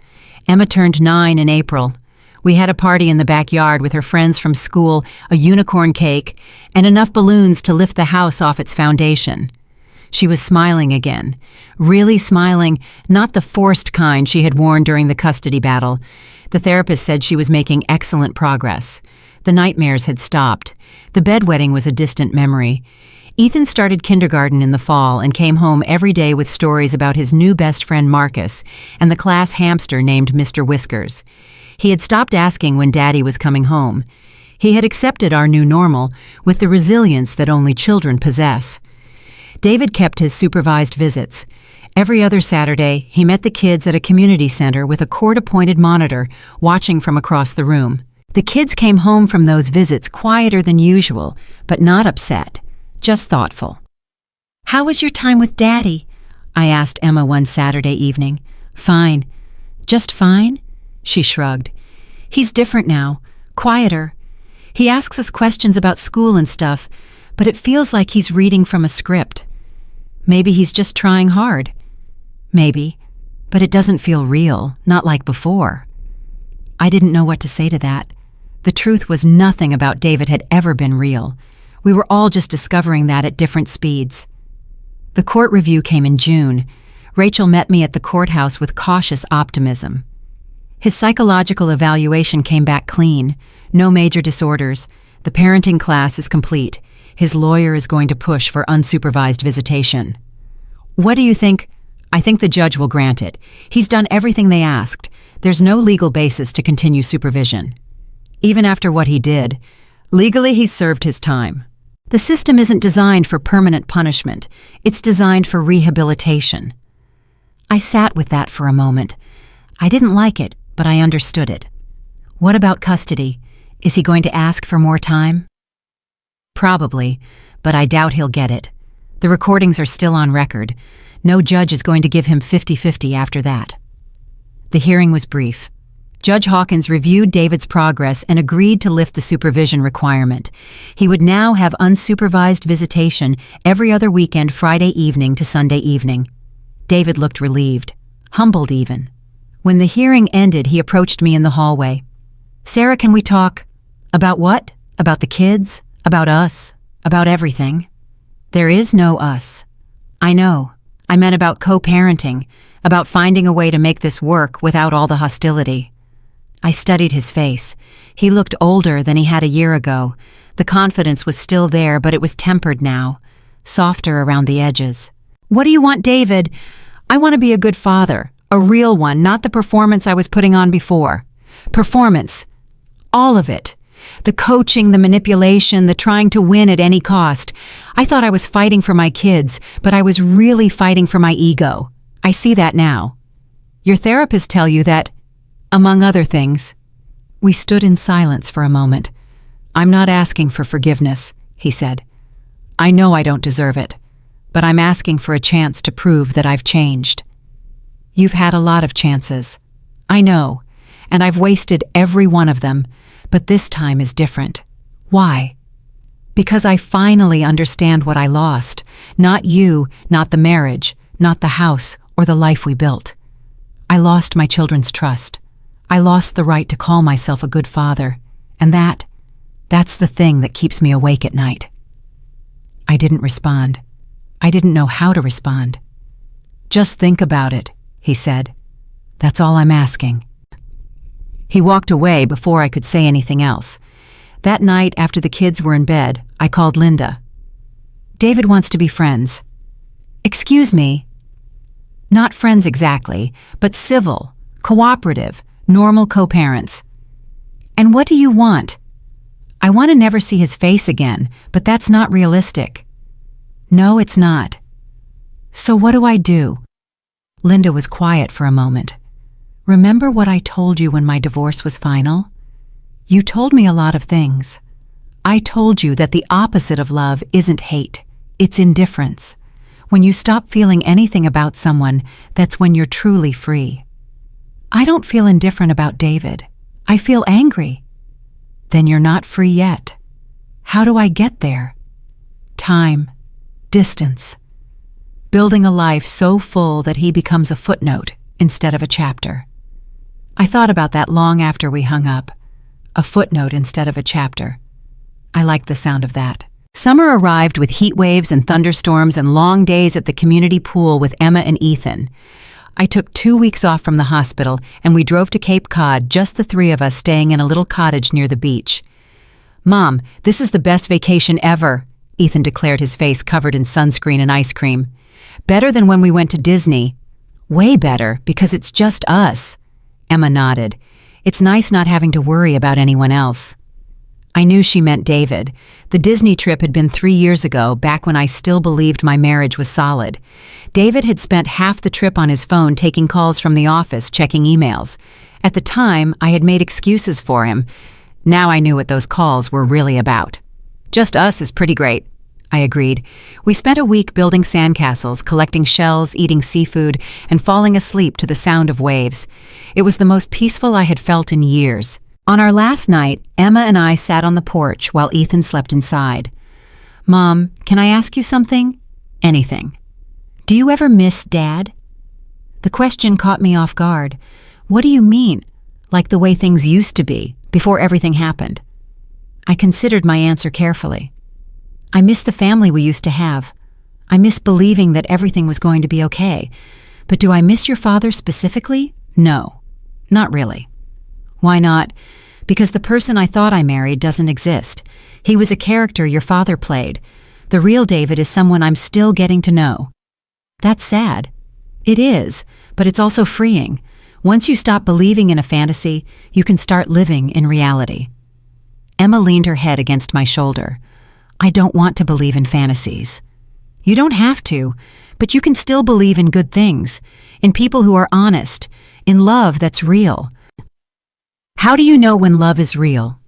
Emma turned 9 in April. We had a party in the backyard with her friends from school, a unicorn cake, and enough balloons to lift the house off its foundation. She was smiling again, really smiling, not the forced kind she had worn during the custody battle. The therapist said she was making excellent progress. The nightmares had stopped. The bedwetting was a distant memory. Ethan started kindergarten in the fall and came home every day with stories about his new best friend Marcus and the class hamster named Mr. Whiskers. He had stopped asking when Daddy was coming home. He had accepted our new normal with the resilience that only children possess. David kept his supervised visits. Every other Saturday, he met the kids at a community center with a court-appointed monitor watching from across the room. The kids came home from those visits quieter than usual, but not upset, just thoughtful. "How was your time with Daddy?" I asked Emma one Saturday evening. "Fine." "Just fine?" She shrugged. "He's different now, quieter. He asks us questions about school and stuff, but it feels like he's reading from a script. Maybe he's just trying hard. Maybe, but it doesn't feel real, not like before." I didn't know what to say to that. The truth was nothing about David had ever been real. We were all just discovering that at different speeds. The court review came in June. Rachel met me at the courthouse with cautious optimism. His psychological evaluation came back clean. No major disorders. The parenting class is complete. His lawyer is going to push for unsupervised visitation. What do you think? I think the judge will grant it. He's done everything they asked. There's no legal basis to continue supervision. Even after what he did, legally he's served his time. The system isn't designed for permanent punishment. It's designed for rehabilitation. I sat with that for a moment. I didn't like it, but I understood it. What about custody? Is he going to ask for more time? Probably, but I doubt he'll get it. The recordings are still on record. No judge is going to give him 50-50 after that. The hearing was brief. Judge Hawkins reviewed David's progress and agreed to lift the supervision requirement. He would now have unsupervised visitation every other weekend, Friday evening to Sunday evening. David looked relieved, humbled even. When the hearing ended, he approached me in the hallway. "Sarah, can we talk?" "About what? About the kids? About us? About everything?" "There is no us." "I know. I meant about co-parenting, about finding a way to make this work without all the hostility." I studied his face. He looked older than he had a year ago. The confidence was still there, but it was tempered now, softer around the edges. "What do you want, David?" "I want to be a good father, a real one, not the performance I was putting on before." "Performance. All of it. The coaching, the manipulation, the trying to win at any cost. I thought I was fighting for my kids, but I was really fighting for my ego. I see that now." "Your therapists tell you that, among other things." We stood in silence for a moment. "I'm not asking for forgiveness," he said. "I know I don't deserve it, but I'm asking for a chance to prove that I've changed." "You've had a lot of chances. I know, and I've wasted every one of them, but this time is different." "Why?" "Because I finally understand what I lost. Not you, not the marriage, not the house or the life we built. I lost my children's trust. I lost the right to call myself a good father, and that's the thing that keeps me awake at night." I didn't respond. I didn't know how to respond. "Just think about it," he said. "That's all I'm asking." He walked away before I could say anything else. That night, after the kids were in bed, I called Linda. "David wants to be friends." "Excuse me?" "Not friends exactly, but civil, cooperative, normal co-parents." "And what do you want?" "I want to never see his face again, but that's not realistic." "No, it's not." "So what do I do?" Linda was quiet for a moment. "Remember what I told you when my divorce was final? You told me a lot of things. I told you that the opposite of love isn't hate, it's indifference. When you stop feeling anything about someone, that's when you're truly free. I don't feel indifferent about David. I feel angry." "Then you're not free yet." "How do I get there?" "Time. Distance. Building a life so full that he becomes a footnote instead of a chapter." I thought about that long after we hung up. A footnote instead of a chapter. I liked the sound of that. Summer arrived with heat waves and thunderstorms and long days at the community pool with Emma and Ethan. I took 2 weeks off from the hospital, and we drove to Cape Cod, just the three of us staying in a little cottage near the beach. "Mom, this is the best vacation ever," Ethan declared, his face covered in sunscreen and ice cream. "Better than when we went to Disney." "Way better, because it's just us." Emma nodded. "It's nice not having to worry about anyone else." I knew she meant David. The Disney trip had been 3 years ago, back when I still believed my marriage was solid. David had spent half the trip on his phone taking calls from the office, checking emails. At the time, I had made excuses for him. Now I knew what those calls were really about. "Just us is pretty great," I agreed. We spent a week building sandcastles, collecting shells, eating seafood, and falling asleep to the sound of waves. It was the most peaceful I had felt in years. On our last night, Emma and I sat on the porch while Ethan slept inside. "Mom, can I ask you something?" "Anything." "Do you ever miss Dad?" The question caught me off guard. "What do you mean? Like the way things used to be, before everything happened?" I considered my answer carefully. "I miss the family we used to have. I miss believing that everything was going to be okay. But do I miss your father specifically? No, not really. Why not? Because the person I thought I married doesn't exist. He was a character your father played. The real David is someone I'm still getting to know. That's sad. It is, but it's also freeing. Once you stop believing in a fantasy, you can start living in reality. Emma leaned her head against my shoulder. I don't want to believe in fantasies. You don't have to, but you can still believe in good things, in people who are honest, in love that's real. How do you know when love is real?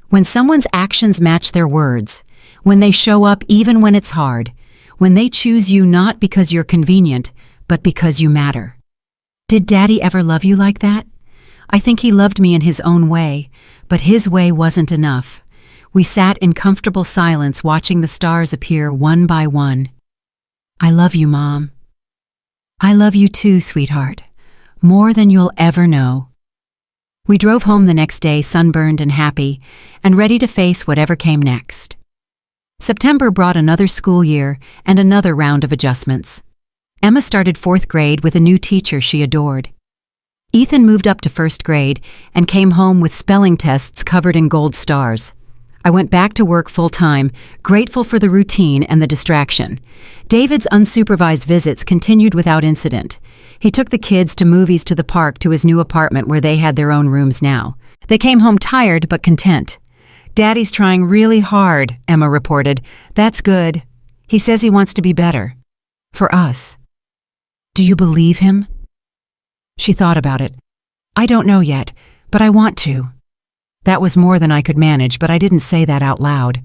When someone's actions match their words, when they show up even when it's hard, when they choose you not because you're convenient, but because you matter. Did Daddy ever love you like that? I think he loved me in his own way, but his way wasn't enough. We sat in comfortable silence watching the stars appear one by one. I love you, Mom. I love you too, sweetheart. More than you'll ever know. We drove home the next day sunburned and happy, and ready to face whatever came next. September brought another school year and another round of adjustments. Emma started 4th grade with a new teacher she adored. Ethan moved up to 1st grade and came home with spelling tests covered in gold stars. I went back to work full-time, grateful for the routine and the distraction. David's unsupervised visits continued without incident. He took the kids to movies, to the park, to his new apartment where they had their own rooms now. They came home tired but content. Daddy's trying really hard, Emma reported. That's good. He says he wants to be better. For us. Do you believe him? She thought about it. I don't know yet, but I want to. That was more than I could manage, but I didn't say that out loud.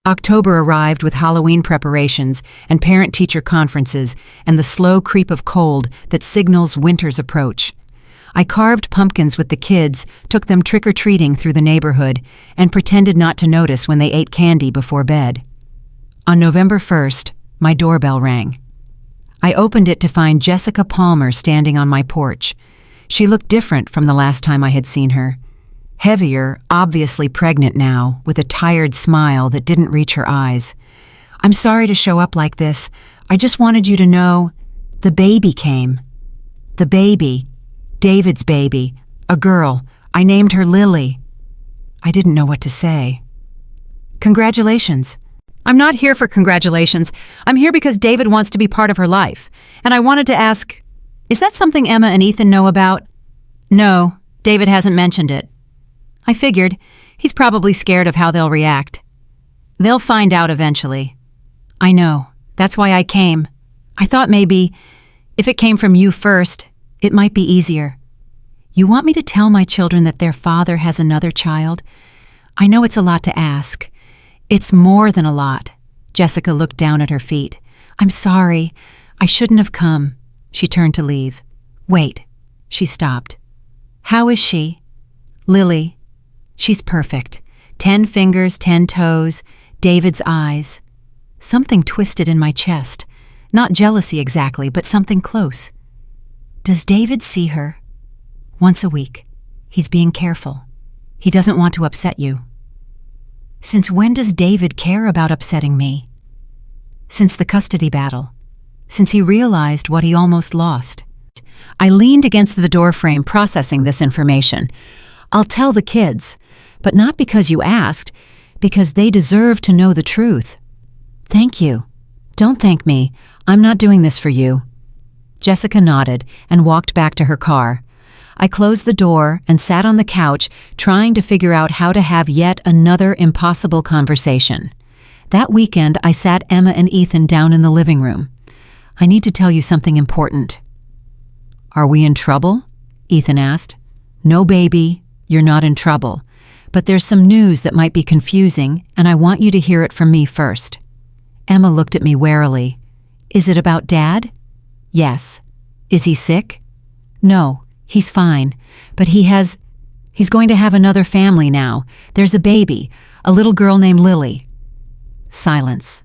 October arrived with Halloween preparations and parent-teacher conferences and the slow creep of cold that signals winter's approach. I carved pumpkins with the kids, took them trick-or-treating through the neighborhood, and pretended not to notice when they ate candy before bed. On November 1st, my doorbell rang. I opened it to find Jessica Palmer standing on my porch. She looked different from the last time I had seen her. Heavier, obviously pregnant now, with a tired smile that didn't reach her eyes. I'm sorry to show up like this. I just wanted you to know, the baby came. The baby. David's baby. A girl. I named her Lily. I didn't know what to say. Congratulations. I'm not here for congratulations. I'm here because David wants to be part of her life. And I wanted to ask, is that something Emma and Ethan know about? No, David hasn't mentioned it. I figured. He's probably scared of how they'll react. They'll find out eventually. I know. That's why I came. I thought maybe, if it came from you first, it might be easier. You want me to tell my children that their father has another child? I know it's a lot to ask. It's more than a lot. Jessica looked down at her feet. I'm sorry. I shouldn't have come. She turned to leave. Wait. She stopped. How is she? Lily. She's perfect. 10 fingers, 10 toes, David's eyes. Something twisted in my chest. Not jealousy exactly, but something close. Does David see her? Once a week. He's being careful. He doesn't want to upset you. Since when does David care about upsetting me? Since the custody battle. Since he realized what he almost lost. I leaned against the doorframe processing this information. I'll tell the kids, but not because you asked, because they deserve to know the truth. Thank you. Don't thank me. I'm not doing this for you. Jessica nodded and walked back to her car. I closed the door and sat on the couch trying to figure out how to have yet another impossible conversation. That weekend, I sat Emma and Ethan down in the living room. I need to tell you something important. Are we in trouble? Ethan asked. No, baby, you're not in trouble. But there's some news that might be confusing, and I want you to hear it from me first. Emma looked at me warily. Is it about Dad? Yes. Is he sick? No, he's fine. But he's going to have another family now. There's a baby, a little girl named Lily. Silence.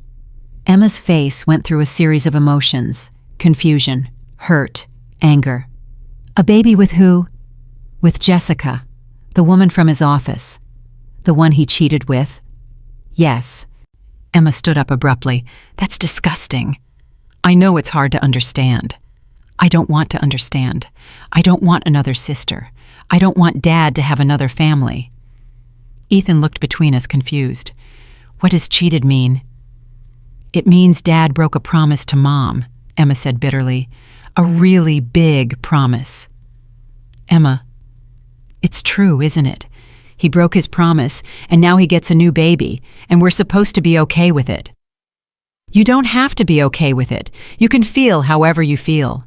Emma's face went through a series of emotions. Confusion, hurt, anger. A baby with who? With Jessica, the woman from his office. The one he cheated with? Yes. Emma stood up abruptly. That's disgusting. I know it's hard to understand. I don't want to understand. I don't want another sister. I don't want Dad to have another family." Ethan looked between us, confused. "What does cheated mean?" "It means Dad broke a promise to Mom," Emma said bitterly. "A really big promise." "Emma, it's true, isn't it? He broke his promise, and now he gets a new baby, and we're supposed to be okay with it." "You don't have to be okay with it. You can feel however you feel."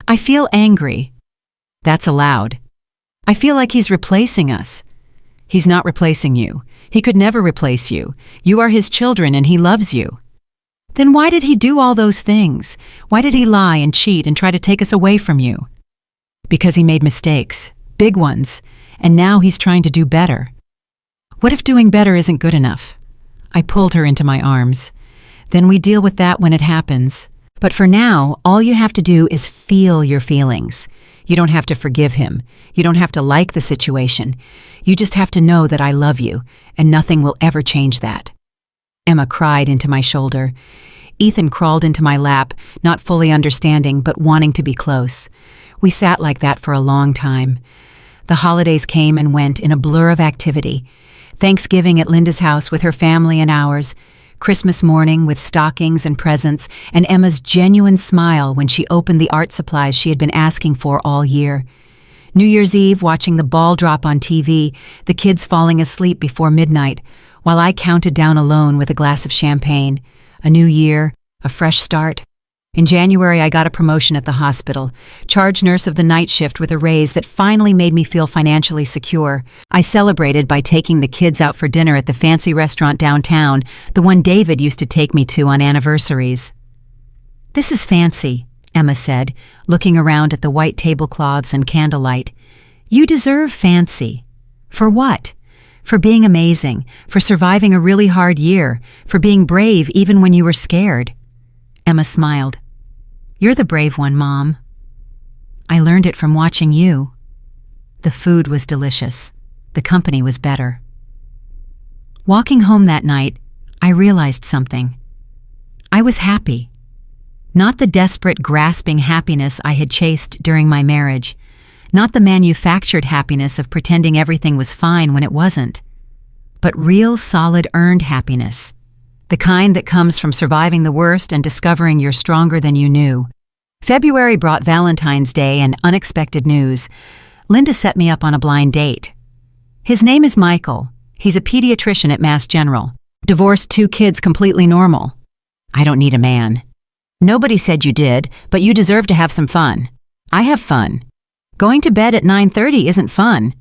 "I feel angry." "That's allowed." "I feel like he's replacing us." "He's not replacing you. He could never replace you. You are his children and he loves you." "Then why did he do all those things? Why did he lie and cheat and try to take us away from you?" "Because he made mistakes, big ones, and now he's trying to do better." "What if doing better isn't good enough?" I pulled her into my arms. "Then we deal with that when it happens. But for now, all you have to do is feel your feelings. You don't have to forgive him. You don't have to like the situation. You just have to know that I love you, and nothing will ever change that." Emma cried into my shoulder. Ethan crawled into my lap, not fully understanding but wanting to be close. We sat like that for a long time. The holidays came and went in a blur of activity. Thanksgiving at Linda's house with her family and ours, Christmas morning with stockings and presents, and Emma's genuine smile when she opened the art supplies she had been asking for all year. New Year's Eve watching the ball drop on TV, the kids falling asleep before midnight, while I counted down alone with a glass of champagne. A new year, a fresh start. In January, I got a promotion at the hospital, charge nurse of the night shift with a raise that finally made me feel financially secure. I celebrated by taking the kids out for dinner at the fancy restaurant downtown, the one David used to take me to on anniversaries. "This is fancy," Emma said, looking around at the white tablecloths and candlelight. "You deserve fancy." "For what?" "For being amazing, for surviving a really hard year, for being brave even when you were scared." Emma smiled. "You're the brave one, Mom." "I learned it from watching you." The food was delicious. The company was better. Walking home that night, I realized something. I was happy. Not the desperate, grasping happiness I had chased during my marriage. Not the manufactured happiness of pretending everything was fine when it wasn't. But real, solid, earned happiness. The kind that comes from surviving the worst and discovering you're stronger than you knew. February brought Valentine's Day and unexpected news. Linda set me up on a blind date. "His name is Michael. He's a pediatrician at Mass General. Divorced, 2 kids, completely normal." "I don't need a man." "Nobody said you did, but you deserve to have some fun." "I have fun." "Going to bed at 9:30 isn't fun."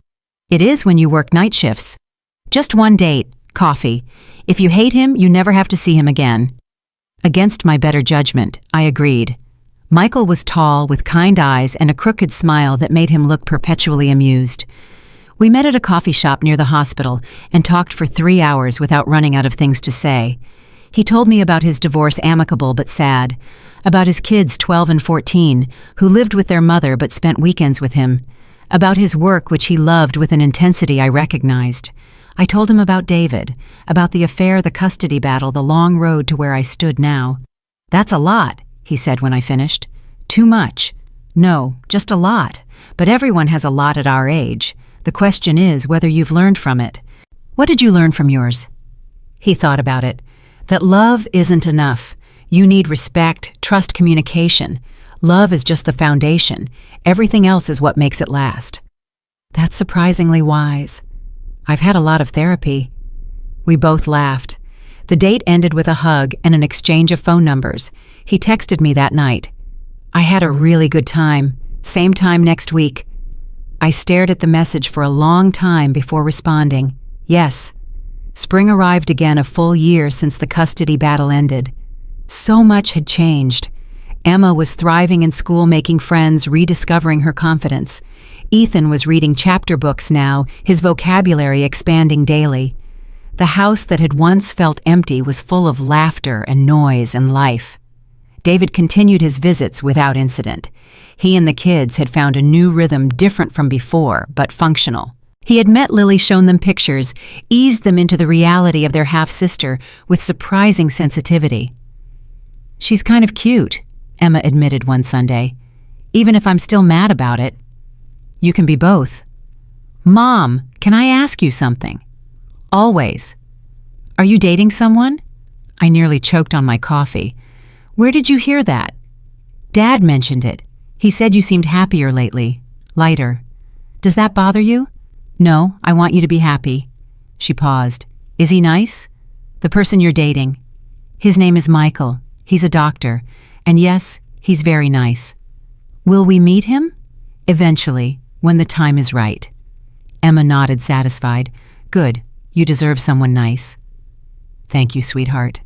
"It is when you work night shifts." "Just one date, coffee. If you hate him, you never have to see him again." Against my better judgment, I agreed. Michael was tall, with kind eyes and a crooked smile that made him look perpetually amused. We met at a coffee shop near the hospital and talked for 3 hours without running out of things to say. He told me about his divorce, amicable but sad, about his kids 12 and 14, who lived with their mother but spent weekends with him, about his work which he loved with an intensity I recognized. I told him about David, about the affair, the custody battle, the long road to where I stood now. "That's a lot," he said when I finished. "Too much." "No, just a lot. But everyone has a lot at our age. The question is whether you've learned from it." "What did you learn from yours?" He thought about it. "That love isn't enough. You need respect, trust, communication. Love is just the foundation. Everything else is what makes it last." That's surprisingly wise. I've had a lot of therapy. We both laughed. The date ended with a hug and an exchange of phone numbers. He texted me that night. "I had a really good time. Same time next week." I stared at the message for a long time before responding. Yes. Spring arrived again, a full year since the custody battle ended. So much had changed. Emma was thriving in school, making friends, rediscovering her confidence. Ethan was reading chapter books now, his vocabulary expanding daily. The house that had once felt empty was full of laughter and noise and life. David continued his visits without incident. He and the kids had found a new rhythm different from before, but functional. He had met Lily, shown them pictures, eased them into the reality of their half-sister with surprising sensitivity. She's kind of cute, Emma admitted one Sunday. Even if I'm still mad about it. You can be both. Mom, can I ask you something? Always. Are you dating someone? I nearly choked on my coffee. Where did you hear that? Dad mentioned it. He said you seemed happier lately. Lighter. Does that bother you? No, I want you to be happy. She paused. Is he nice? The person you're dating. His name is Michael. He's a doctor. And yes, he's very nice. Will we meet him? Eventually, when the time is right. Emma nodded, satisfied. Good. You deserve someone nice. Thank you, sweetheart.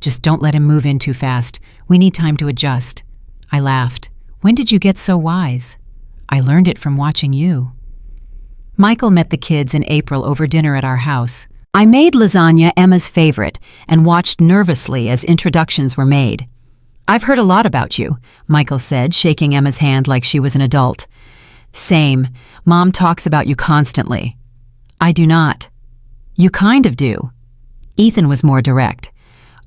Just don't let him move in too fast. We need time to adjust. I laughed. When did you get so wise? I learned it from watching you. Michael met the kids in April over dinner at our house. I made lasagna Emma's favorite and watched nervously as introductions were made. I've heard a lot about you, Michael said, shaking Emma's hand like she was an adult. Same. Mom talks about you constantly. I do not. You kind of do. Ethan was more direct.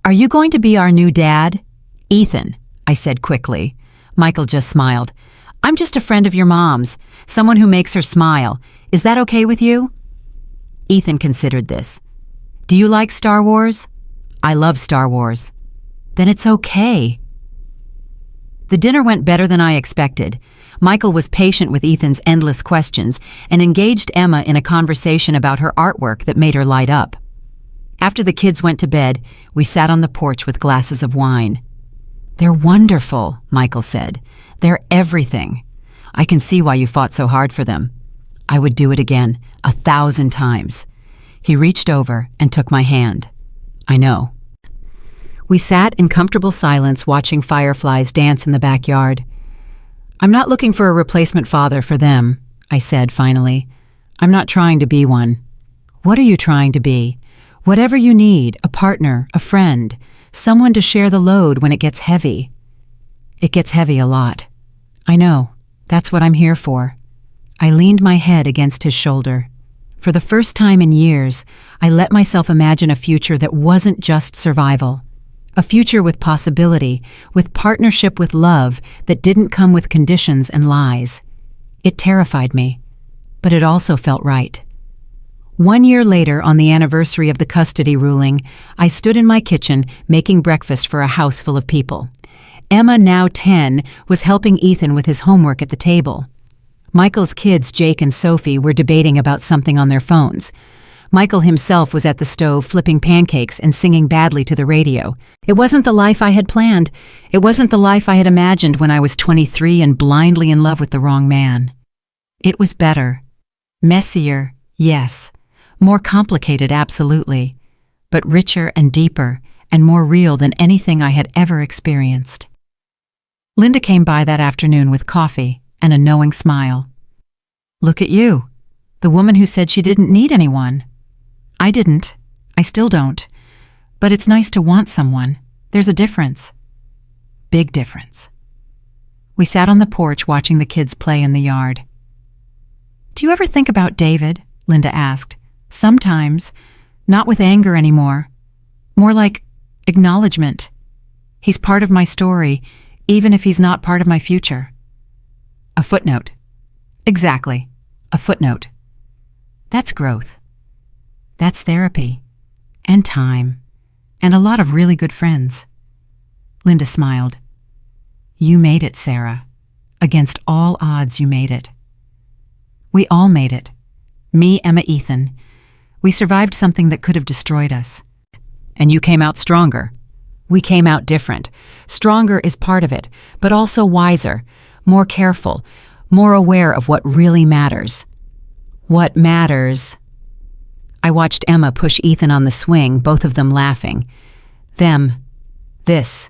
Are you going to be our new dad? Ethan, I said quickly. Michael just smiled. I'm just a friend of your mom's, someone who makes her smile. Is that okay with you? Ethan considered this. Do you like Star Wars? I love Star Wars. Then it's okay. The dinner went better than I expected. Michael was patient with Ethan's endless questions and engaged Emma in a conversation about her artwork that made her light up. After the kids went to bed, we sat on the porch with glasses of wine. They're wonderful, Michael said. They're everything. I can see why you fought so hard for them. I would do it again, 1,000 times. He reached over and took my hand. I know. We sat in comfortable silence watching fireflies dance in the backyard. I'm not looking for a replacement father for them, I said finally. I'm not trying to be one. What are you trying to be? Whatever you need, a partner, a friend, someone to share the load when it gets heavy. It gets heavy a lot. I know. That's what I'm here for. I leaned my head against his shoulder. For the first time in years, I let myself imagine a future that wasn't just survival. A future with possibility, with partnership, with love that didn't come with conditions and lies. It terrified me, but it also felt right. 1 year later, on the anniversary of the custody ruling, I stood in my kitchen making breakfast for a house full of people. Emma, now 10, was helping Ethan with his homework at the table. Michael's kids, Jake and Sophie, were debating about something on their phones. Michael himself was at the stove flipping pancakes and singing badly to the radio. It wasn't the life I had planned. It wasn't the life I had imagined when I was 23 and blindly in love with the wrong man. It was better. Messier, yes. More complicated, absolutely. But richer and deeper and more real than anything I had ever experienced. Linda came by that afternoon with coffee and a knowing smile. Look at you, the woman who said she didn't need anyone. I didn't. I still don't. But it's nice to want someone. There's a difference. Big difference. We sat on the porch watching the kids play in the yard. Do you ever think about David? Linda asked. Sometimes. Not with anger anymore. More like acknowledgement. He's part of my story, even if he's not part of my future. A footnote. Exactly. A footnote. That's growth. That's therapy. And time. And a lot of really good friends. Linda smiled. You made it, Sarah. Against all odds, you made it. We all made it. Me, Emma, Ethan. We survived something that could have destroyed us. And you came out stronger. We came out different. Stronger is part of it, but also wiser, more careful, more aware of what really matters. What matters? I watched Emma push Ethan on the swing, both of them laughing. Them. This.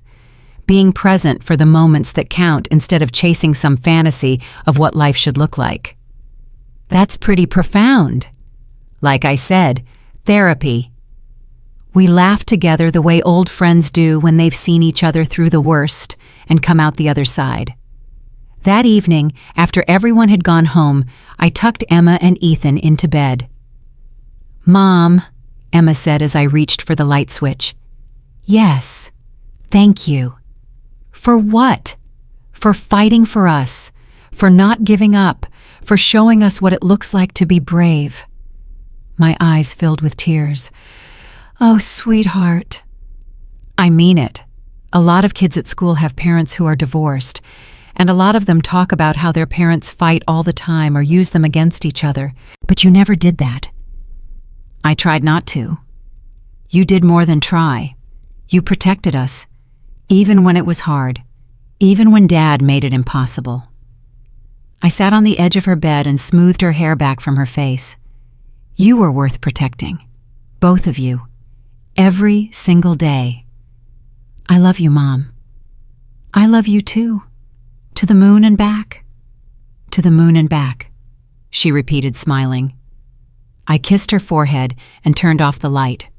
Being present for the moments that count instead of chasing some fantasy of what life should look like. That's pretty profound. Like I said, therapy. We laugh together the way old friends do when they've seen each other through the worst and come out the other side. That evening, after everyone had gone home, I tucked Emma and Ethan into bed. Mom, Emma said as I reached for the light switch. Yes, thank you. For what? For fighting for us, for not giving up, for showing us what it looks like to be brave. My eyes filled with tears. Oh, sweetheart. I mean it. A lot of kids at school have parents who are divorced, and a lot of them talk about how their parents fight all the time or use them against each other. But you never did that. I tried not to. You did more than try. You protected us, even when it was hard, even when Dad made it impossible. I sat on the edge of her bed and smoothed her hair back from her face. You were worth protecting. Both of you. Every single day. I love you, Mom. I love you too. To the moon and back. To the moon and back, she repeated, smiling. I kissed her forehead and turned off the light.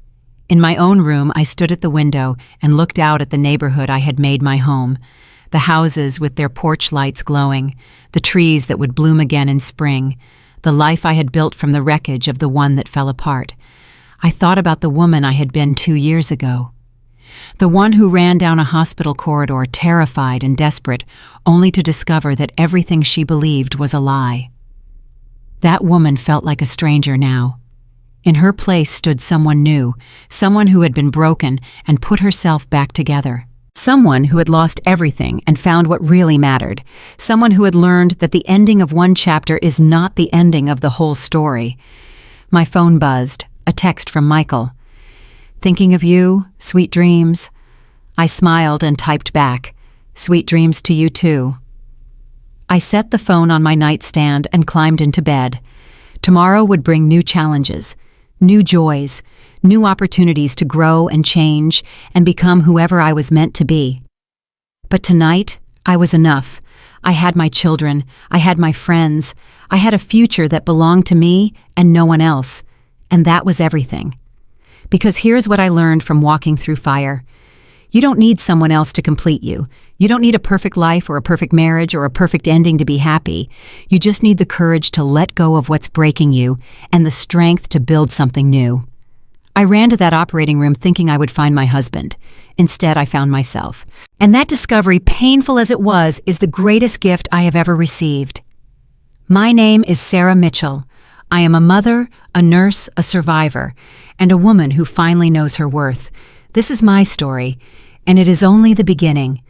In my own room, I stood at the window and looked out at the neighborhood I had made my home, the houses with their porch lights glowing, the trees that would bloom again in spring, the life I had built from the wreckage of the one that fell apart. I thought about the woman I had been 2 years ago. The one who ran down a hospital corridor, terrified and desperate, only to discover that everything she believed was a lie. That woman felt like a stranger now. In her place stood someone new, someone who had been broken and put herself back together. Someone who had lost everything and found what really mattered. Someone who had learned that the ending of one chapter is not the ending of the whole story. My phone buzzed, a text from Michael. Thinking of you, sweet dreams. I smiled and typed back, sweet dreams to you too. I set the phone on my nightstand and climbed into bed. Tomorrow would bring new challenges, new joys, new opportunities to grow and change and become whoever I was meant to be. But tonight, I was enough. I had my children, I had my friends, I had a future that belonged to me and no one else, and that was everything. Because here's what I learned from walking through fire. You don't need someone else to complete you. You don't need a perfect life or a perfect marriage or a perfect ending to be happy. You just need the courage to let go of what's breaking you and the strength to build something new. I ran to that operating room thinking I would find my husband. Instead, I found myself. And that discovery, painful as it was, is the greatest gift I have ever received. My name is Sarah Mitchell. I am a mother, a nurse, a survivor, and a woman who finally knows her worth. This is my story, and it is only the beginning.